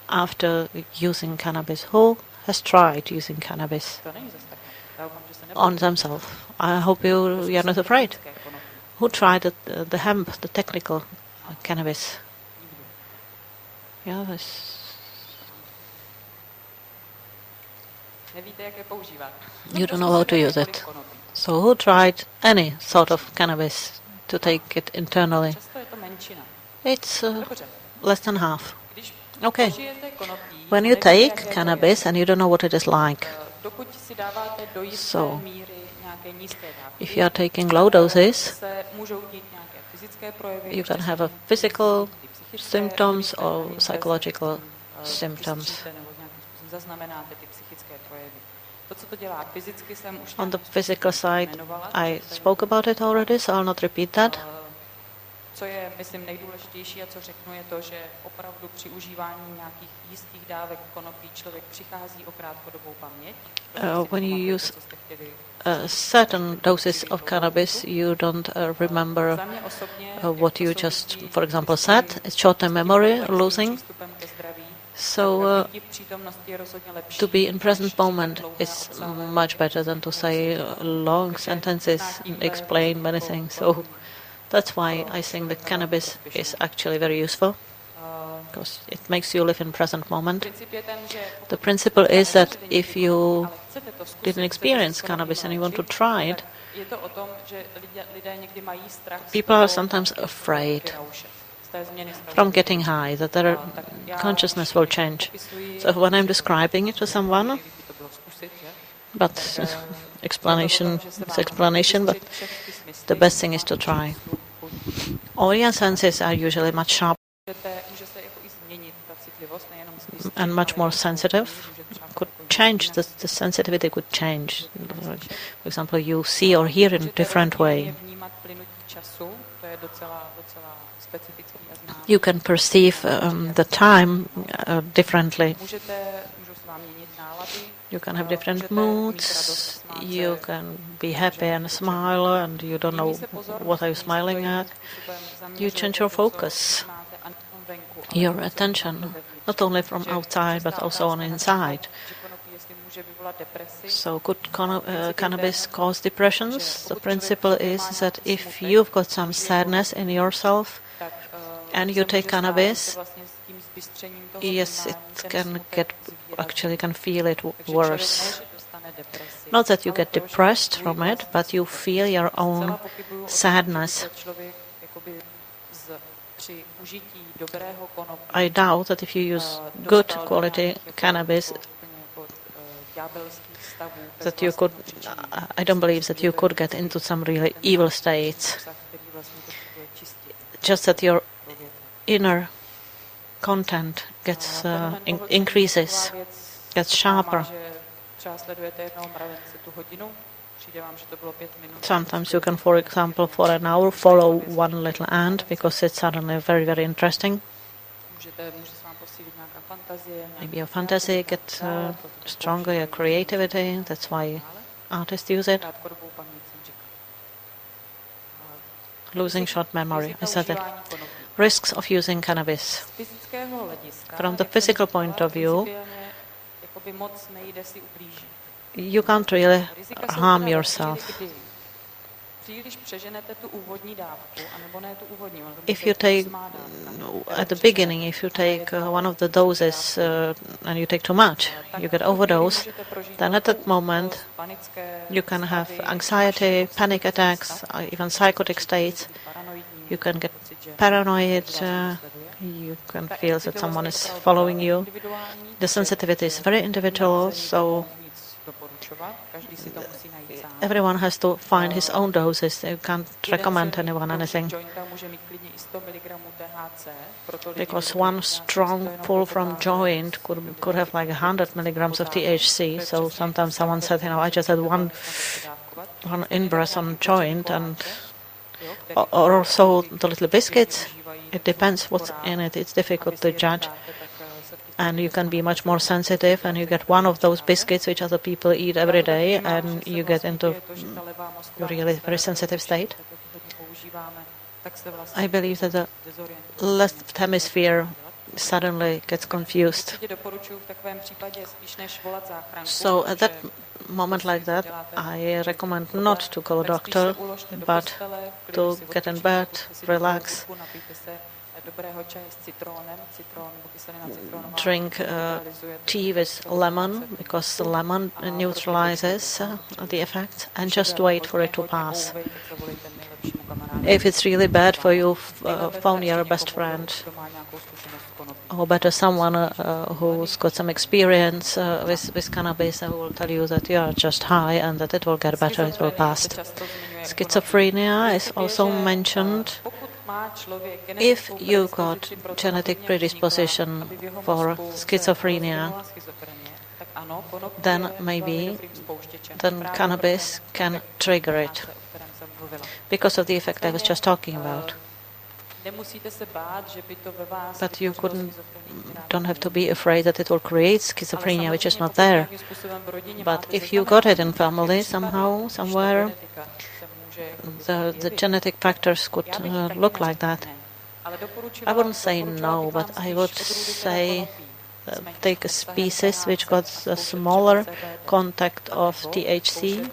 after using cannabis. Who has tried using cannabis on themselves? I hope you are not afraid. Who tried the hemp, the technical cannabis? Yeah, you don't know how to use it. So who tried any sort of cannabis to take it internally? It's less than half. Okay. When you take cannabis and you don't know what it is like, so if you are taking low doses, you can have a physical symptoms or psychological symptoms. On the physical side, I spoke about it already, so I'll not repeat that. co je, myslím, nejdůležitější a co řeknu, je to, že opravdu při užívání nějakých jistých dávek konopí člověk přichází o krátkodobou paměť. When you use certain doses of cannabis, you don't remember what you just, for example, said. It's short-term memory losing. So to be in present moment is much better than to say long sentences and explain many things. So that's why I think that cannabis is actually very useful, because it makes you live in present moment. The principle is that if you didn't experience cannabis and you want to try it, people are sometimes afraid from getting high, that their consciousness will change. So when I'm describing it to someone, but explanation is explanation, but the best thing is to try. All your senses are usually much sharper and much more sensitive. Could change, the sensitivity could change. For example, you see or hear in a different way. You can perceive the time differently. You can have different moods. You can be happy and smile, and you don't know what are you smiling at. You change your focus, your attention, not only from outside but also on inside. So could cannabis cause depressions? The principle is that if you've got some sadness in yourself and you take cannabis, yes, it can get, actually can feel it worse. Not that you get depressed from it, but you feel your own sadness. I doubt that if you use good quality cannabis, that you could, I don't believe that you could get into some really evil states. Just that your inner content gets increases, gets sharper. Sometimes you can, for example, for an hour follow one little ant because it's suddenly very, very interesting. Maybe your fantasy gets stronger, your creativity. That's why artists use it. Losing short memory. I said it. Risks of using cannabis. From the physical point of view, you can't really harm yourself. If you take, at the beginning, if you take one of the doses and you take too much, you get overdose, then at that moment you can have anxiety, panic attacks, even psychotic states. You can get paranoid, you can feel that someone is following you. The sensitivity is very individual, so everyone has to find his own doses. You can't recommend anyone anything. Because one strong pull from joint could have like 100 milligrams of THC. So sometimes someone said, I just had one in-breath on joint, and or also the little biscuits. It depends what's in it. It's difficult to judge. And you can be much more sensitive, and you get one of those biscuits which other people eat every day, and you get into a really very sensitive state. I believe that the left hemisphere suddenly gets confused. So at that moment like that, I recommend not to go to the doctor, but to get in bed, relax, drink tea with lemon, because the lemon neutralizes the effect, and just wait for it to pass. If it's really bad for you, phone your best friend, or better someone who's got some experience with cannabis, and who will tell you that you are just high and that it will get better, it will pass. Schizophrenia is also mentioned. If you got genetic predisposition for schizophrenia, then maybe cannabis can trigger it because of the effect I was just talking about. But you don't have to be afraid that it will create schizophrenia, which is not there. But if you got it in family somehow, somewhere, the genetic factors could look like that. I wouldn't say no, but I would say take a species which got a smaller contact of THC,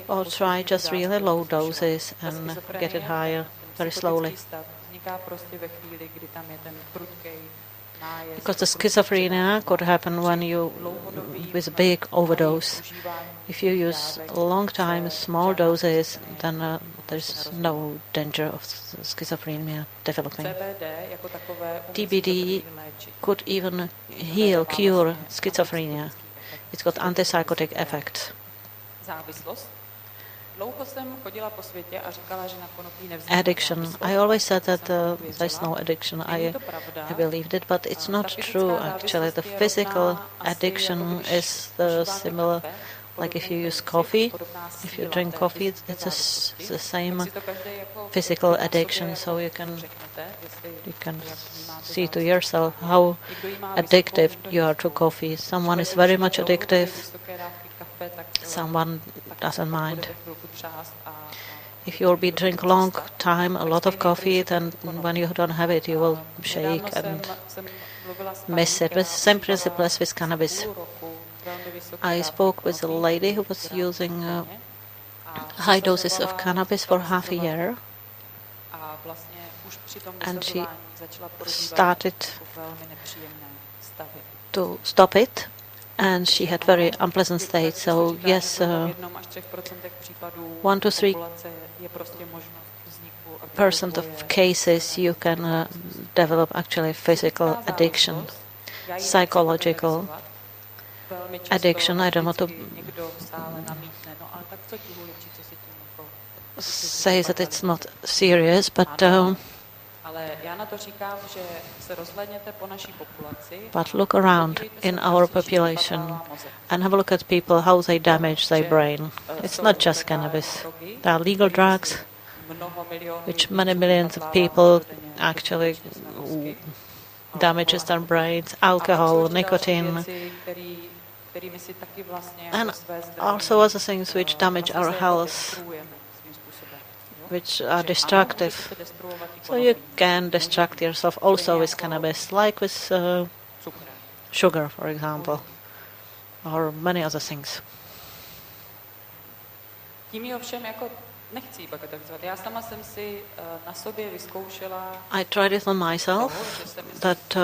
or try just really low doses and get it higher very slowly. Because the schizophrenia could happen when you with a big overdose. If you use a long time small doses, then there's no danger of schizophrenia developing. TBD could even heal, cure schizophrenia. It's got antipsychotic effects. Addiction. I always said that there's no addiction. I believed it, but it's not true actually. The physical addiction is similar, like if you use coffee, if you drink coffee, it's the same physical addiction. So you can see to yourself how addictive you are to coffee. Someone is very much addictive, someone doesn't mind. If you will be drink long time a lot of coffee, then when you don't have it, you will shake and miss it. It's the same principle as with cannabis. I spoke with a lady who was using high doses of cannabis for half a year, and she started to stop it, and she had very unpleasant state. So yes, 1 to 3% of cases you can develop actually physical addiction, psychological addiction. I don't want to say that it's not serious, but look around in our population and have a look at people, how they damage their brain. It's not just cannabis. There are legal drugs, which many millions of people actually damages their brains, alcohol, nicotine, and also other things which damage our health, which are destructive. So you can destruct yourself also with cannabis, like with sugar, for example, or many other things. I tried it on myself, that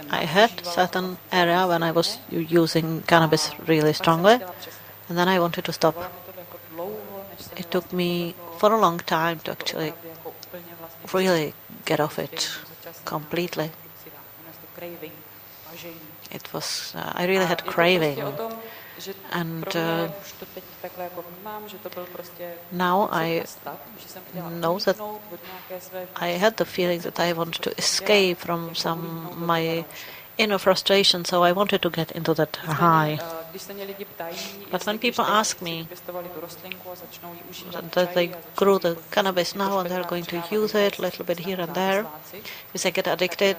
I had certain area when I was using cannabis really strongly, and then I wanted to stop. It took me for a long time to actually really get off it completely. It was, I really had craving, and now I know that I had the feeling that I wanted to escape from my inner frustration, so I wanted to get into that high. But when people ask me that they grew the cannabis now and they're going to use it a little bit here and there, if they get addicted,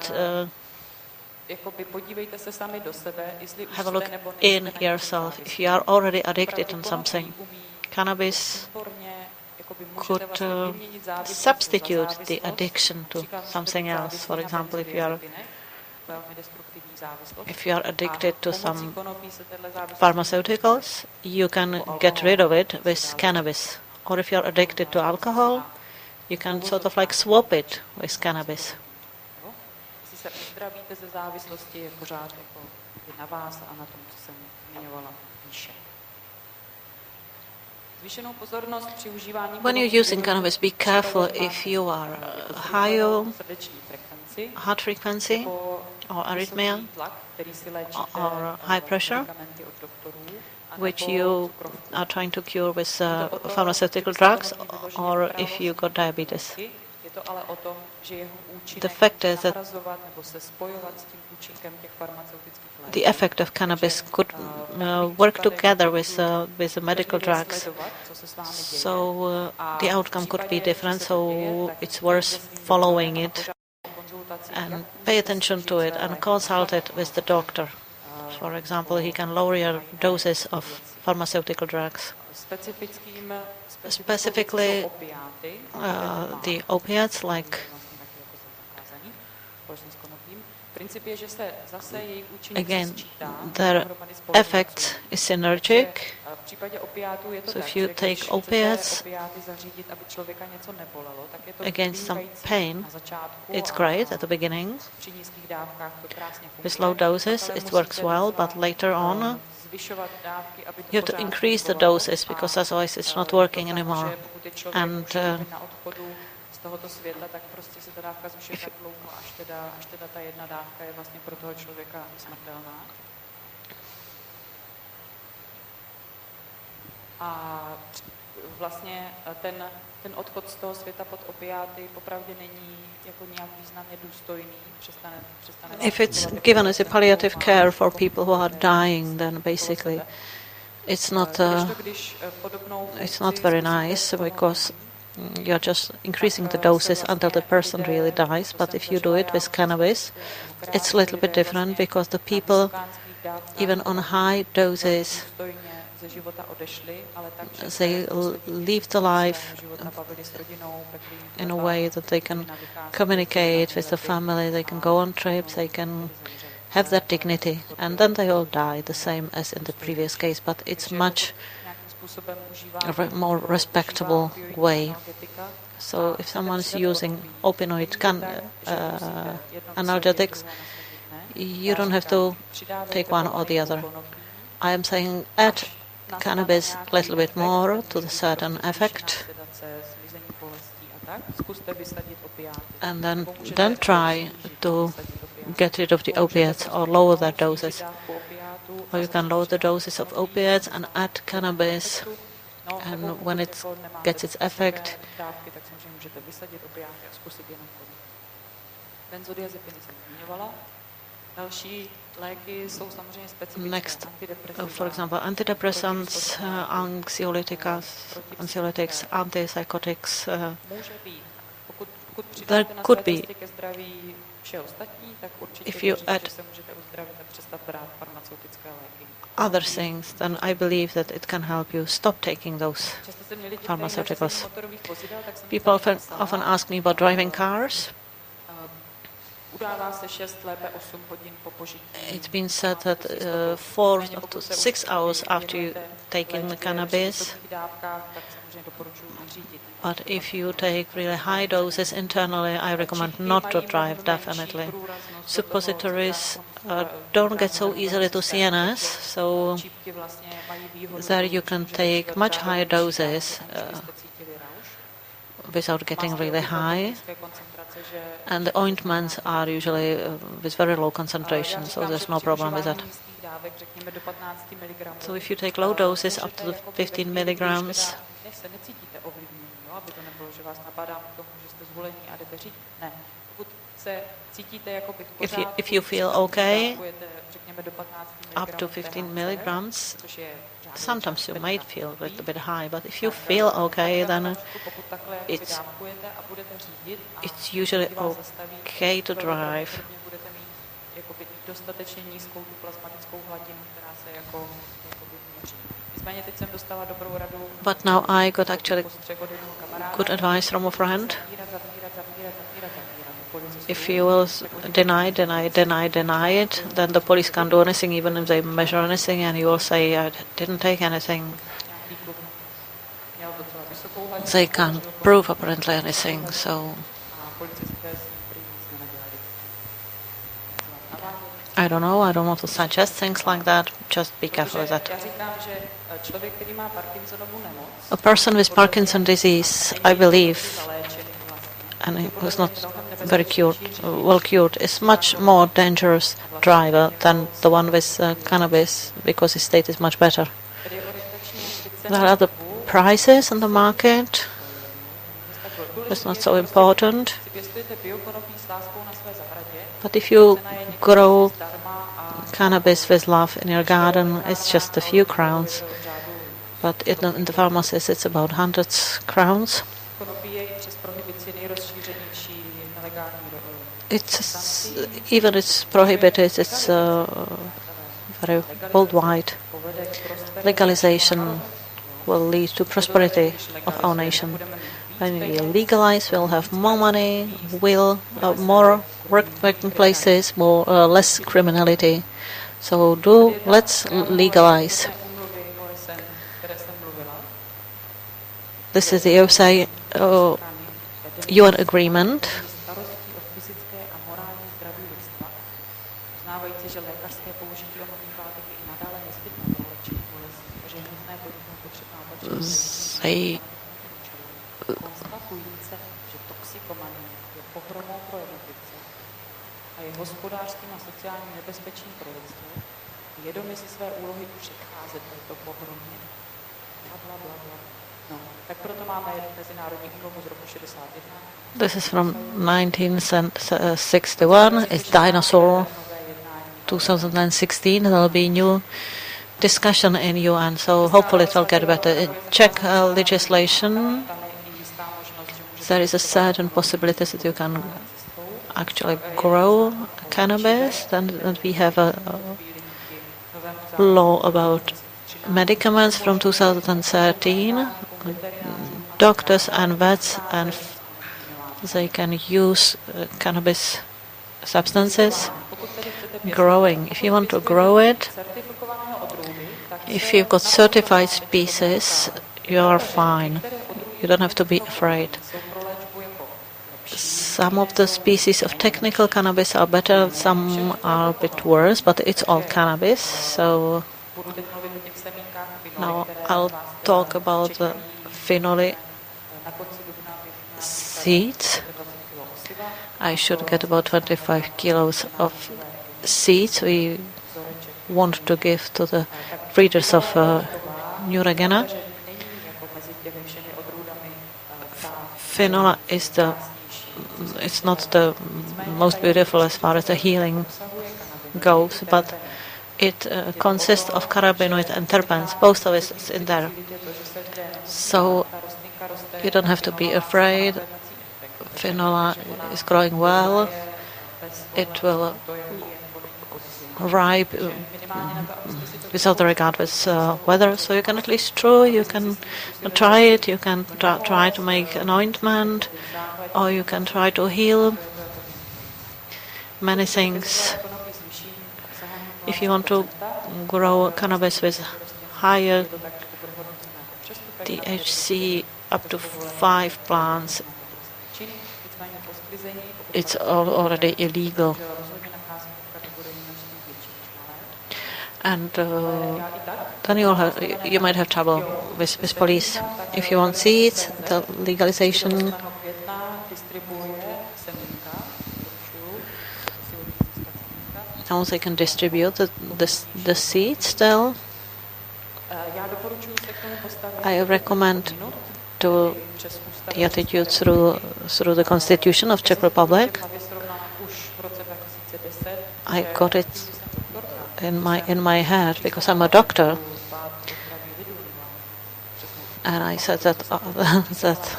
have a look in yourself. If you are already addicted on something, cannabis could substitute the addiction to something else. For example, if you are addicted to some pharmaceuticals, you can get rid of it with cannabis. Or if you are addicted to alcohol, you can sort of like swap it with cannabis. When you're using cannabis, be careful if you are high heart frequency or arrhythmia or high pressure, which you are trying to cure with pharmaceutical drugs, or if you got diabetes. to ale o tom, že jeho The účinek fact is that nahrazovat nebo se spojovat s tím účinkem těch farmaceutických léků. the effect of cannabis could work together with the medical drugs. So the outcome could be different, so it's worth following it and pay attention to it and consult it with the doctor. For example, he can lower your doses of pharmaceutical drugs. Specifically, the opiates like again, their effect is synergic. So if you take opiates against some pain, it's great at the beginning. With low doses, it works well, but later on, you have to increase the doses because otherwise it's not working anymore. And tohoto světla, tak prostě se ta dávka zvyšuje tak dlouho, až teda ta jedna dávka je vlastně pro toho člověka smrtelná. A vlastně ten odchod z toho světa pod opiáty popravdě není jako nějak významně důstojný. Přestane if it's given as a palliative care for people who are dying, then basically it's not very nice because you're just increasing the doses until the person really dies. But if you do it with cannabis, it's a little bit different because the people, even on high doses, they live the life in a way that they can communicate with the family, they can go on trips, they can have that dignity, and then they all die the same as in the previous case, but it's much more respectable way. So if someone is using opioid analgesics, you don't have to take one or the other. I am saying add cannabis a little bit more to the certain effect, and then try to get rid of the opiates or lower their doses. Or you can lower the doses of opiates and add cannabis, and when it gets its effect, next, for example, antidepressants, anxiolytics, antipsychotics, there could be, if you add other things, then I believe that it can help you stop taking those pharmaceuticals. People often ask me about driving cars. It's been said that 4 to 6 hours after you taking the cannabis, but if you take really high doses internally, I recommend not to drive, definitely. Suppositories don't get so easily to CNS, so there you can take much higher doses without getting really high. And the ointments are usually with very low concentration, so there's no problem with that. So if you take low doses up to 15 milligrams, if you feel okay, up to 15 milligrams, sometimes you might feel a little bit high, but if you feel okay, then it's usually okay to drive. But now I got actually good advice from a friend. If you will deny it, then the police can't do anything, even if they measure anything, and you will say, I didn't take anything. They can't prove apparently anything, so I don't know, I don't want to suggest things like that, just be careful with that. A person with Parkinson's disease, I believe, and who's not very well cured, is much more dangerous driver than the one with cannabis, because his state is much better. There are other prices on the market. It's not so important. But if you grow cannabis with love in your garden, it's just a few crowns. But in the pharmacies, it's about hundreds crowns. Even it's prohibited. It's very worldwide. Legalization will lead to prosperity of our nation. When we legalize, we'll have more money, more working places, less criminality. So let's legalize. This is the UN agreement. They hospodářským a sociálním nebezpečím pro lidstvo, vědomi si své úlohy předcházet této pohromě, blablabla. No, tak proto máme mezinárodní úmluvu z roku 61. This is from 1961. It's Dinosaur 2016. There will be new discussion in UN, so hopefully it will get better. In Czech legislation, there is a certain possibility that you can actually grow cannabis. Then we have a law about medicaments from 2013. Doctors and vets, and they can use cannabis substances. Growing. If you want to grow it, if you've got certified species, you are fine. You don't have to be afraid. Some of the species of technical cannabis are better, some are a bit worse, but it's all cannabis. So now I'll talk about the phenol seeds. I should get about 25 kilos of seeds we want to give to the breeders of Neuregena. Phenol is it's not the most beautiful as far as the healing goes, but it consists of cannabinoid and terpenes. Both of it is in there. So you don't have to be afraid. Phenol is growing well. It will ripe without regard with weather. So you can at least you can try it. You can try to make an ointment, or you can try to heal many things. If you want to grow cannabis with higher THC, up to 5 plants, it's already illegal. And then you might have trouble with police. If you want seeds, the legalization. Now they can distribute the seeds still. I recommend to the attitude through the Constitution of Czech Republic. I got it in my head because I'm a doctor, and I said that that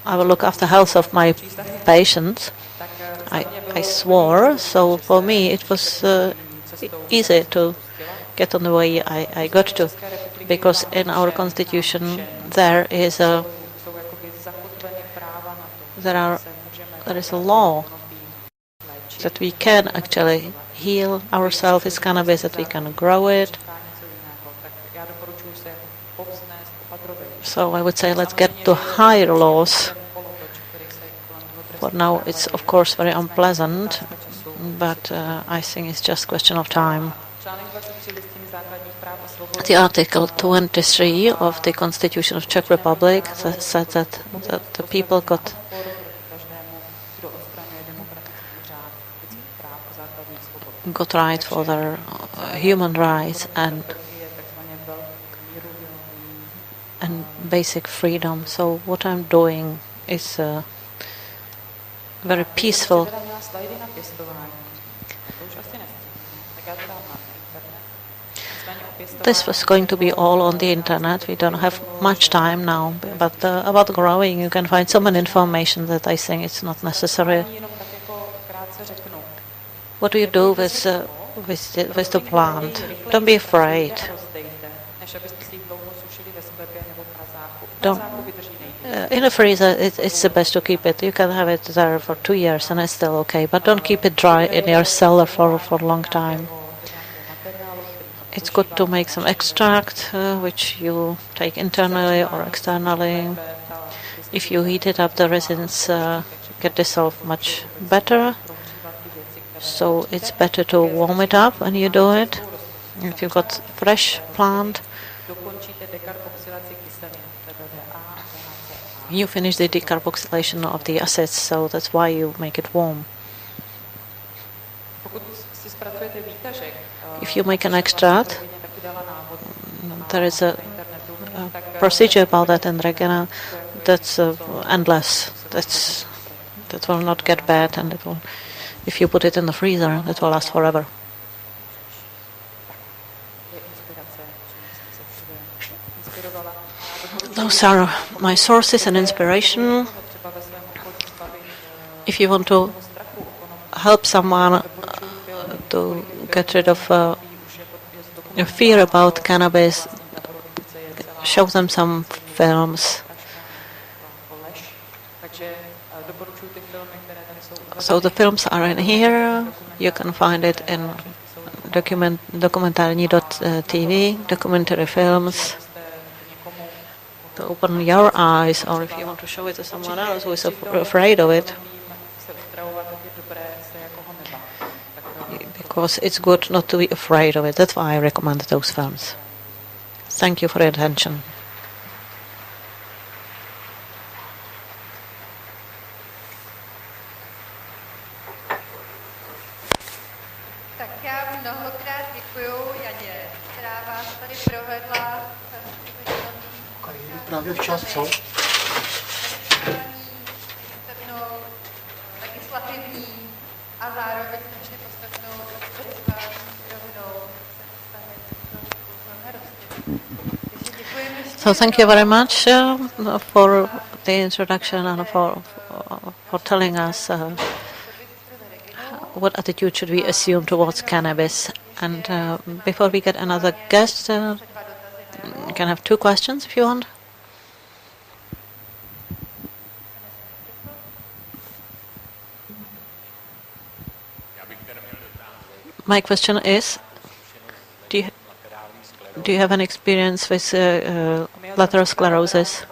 I will look after the health of my patients. I swore, so for me it was easy to get on the way I got to, because in our constitution there is a law that we can actually heal ourselves with cannabis, that we can grow it. So I would say let's get to higher laws. For now it's of course very unpleasant, but I think it's just a question of time. The Article 23 of the Constitution of Czech Republic said that the people got right for their human rights and basic freedom. So what I'm doing is very peaceful. This was going to be all on the internet. We don't have much time now, but about growing, you can find so much information that I think it's not necessary. What do you do with the plant? Don't be afraid. In a freezer, it's the best to keep it. You can have it there for 2 years and it's still okay, but don't keep it dry in your cellar for a long time. It's good to make some extract, which you take internally or externally. If you heat it up, the resins get dissolved much better. So it's better to warm it up when you do it. If you've got fresh plant, you finish the decarboxylation of the acids, so that's why you make it warm. If you make an extract, there is a procedure about that in Regina that's endless. That will not get bad, and it will, if you put it in the freezer, it will last forever. Those are my sources and inspiration. If you want to help someone to get rid of fear about cannabis, show them some films. So the films are in here. You can find it in dokumentarní.tv, documentary films. To open your eyes, or if you want to show it to someone else who is afraid of it. Because it's good not to be afraid of it. That's why I recommend those films. Thank you for your attention. Tak já mnohokrát děkuju Janě, která vás tady provedla právě včas, co? legislativní a zároveň strašně podstatnou spirituální rovinou se So thank you very much for the introduction and for telling us what attitude should we assume towards cannabis. And before we get another guest, you can have 2 questions if you want. My question is, do you have an experience with lateral sclerosis?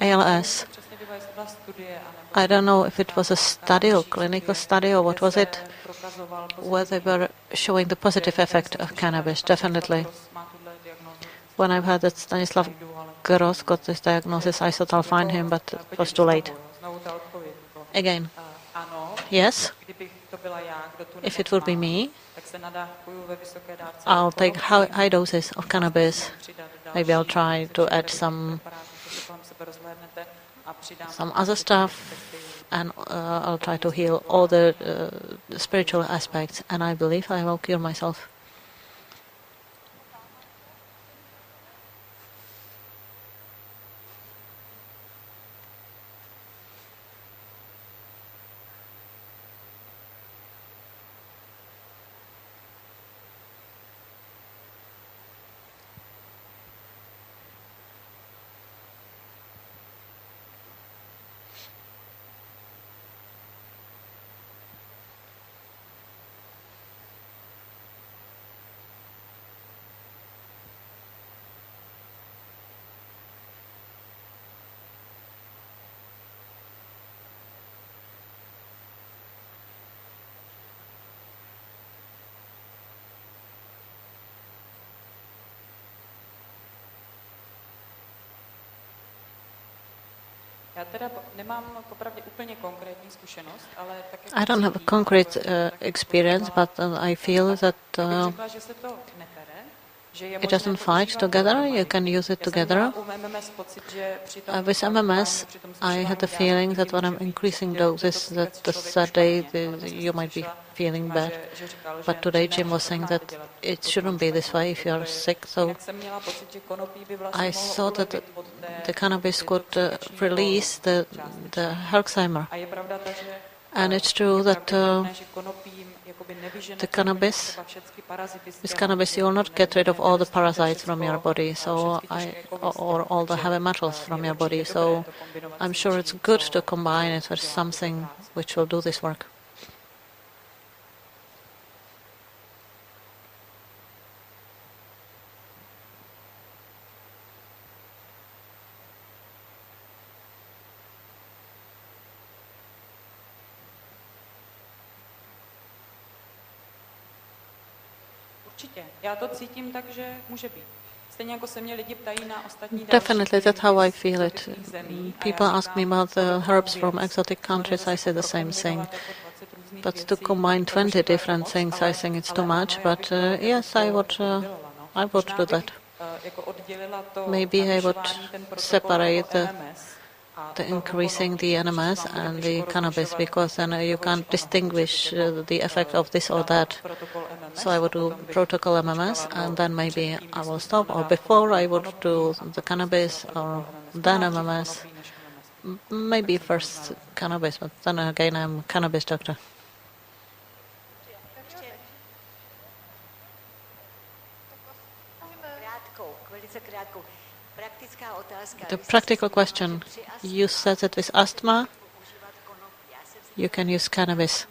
ALS. I don't know if it was a study or clinical study or what was it, where they were showing the positive effect of cannabis, definitely. When I've heard that Stanislav Gross got this diagnosis, I thought I'll find him, but it was too late. Again. Yes. If it would be me, I'll take high doses of cannabis. Maybe I'll try to add some other stuff, and I'll try to heal all the spiritual aspects, and I believe I will cure myself. I don't have a concrete experience, but I feel that it doesn't fight together. You can use it together. With MMS, I had the feeling that when I'm increasing doses, that the third day you might be feeling bad. But today Jim was saying that it shouldn't be this way if you are sick. So I thought that the cannabis could release the Alzheimer. And it's true that with cannabis you will not get rid of all the parasites from your body, or all the heavy metals from your body. So I'm sure it's good to combine it with something which will do this work. Definitely, that's how I feel it. People ask me about the herbs from exotic countries, I say the same thing. But to combine 20 different things, I think it's too much. But yes, I would do that. Maybe I would separate the increasing the NMS and the cannabis, because then you can't distinguish the effect of this or that. So I would do protocol MMS, and then maybe I will stop. Or before I would do the cannabis, or then MMS. Maybe first cannabis, but then again I'm a cannabis doctor. The practical question, you said that with asthma you can use cannabis.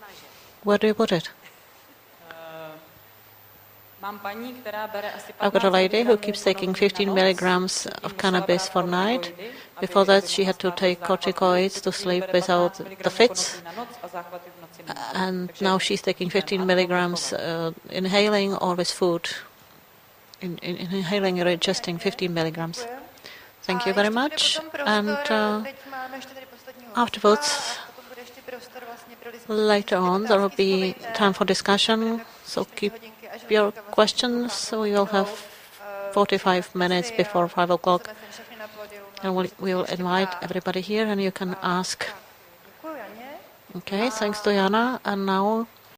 Where do you put it? I've got a lady who keeps taking 15 milligrams of cannabis for night. Before that she had to take corticoids to sleep without the fits. And now she's taking 15 milligrams inhaling or with food. Inhaling or ingesting 15 milligrams. Thank you very much. And afterwards, later on, there will be time for discussion. So keep your questions. So we will have 45 minutes before 5 o'clock. And we will invite everybody here and you can ask. Okay, thanks to Jana. And now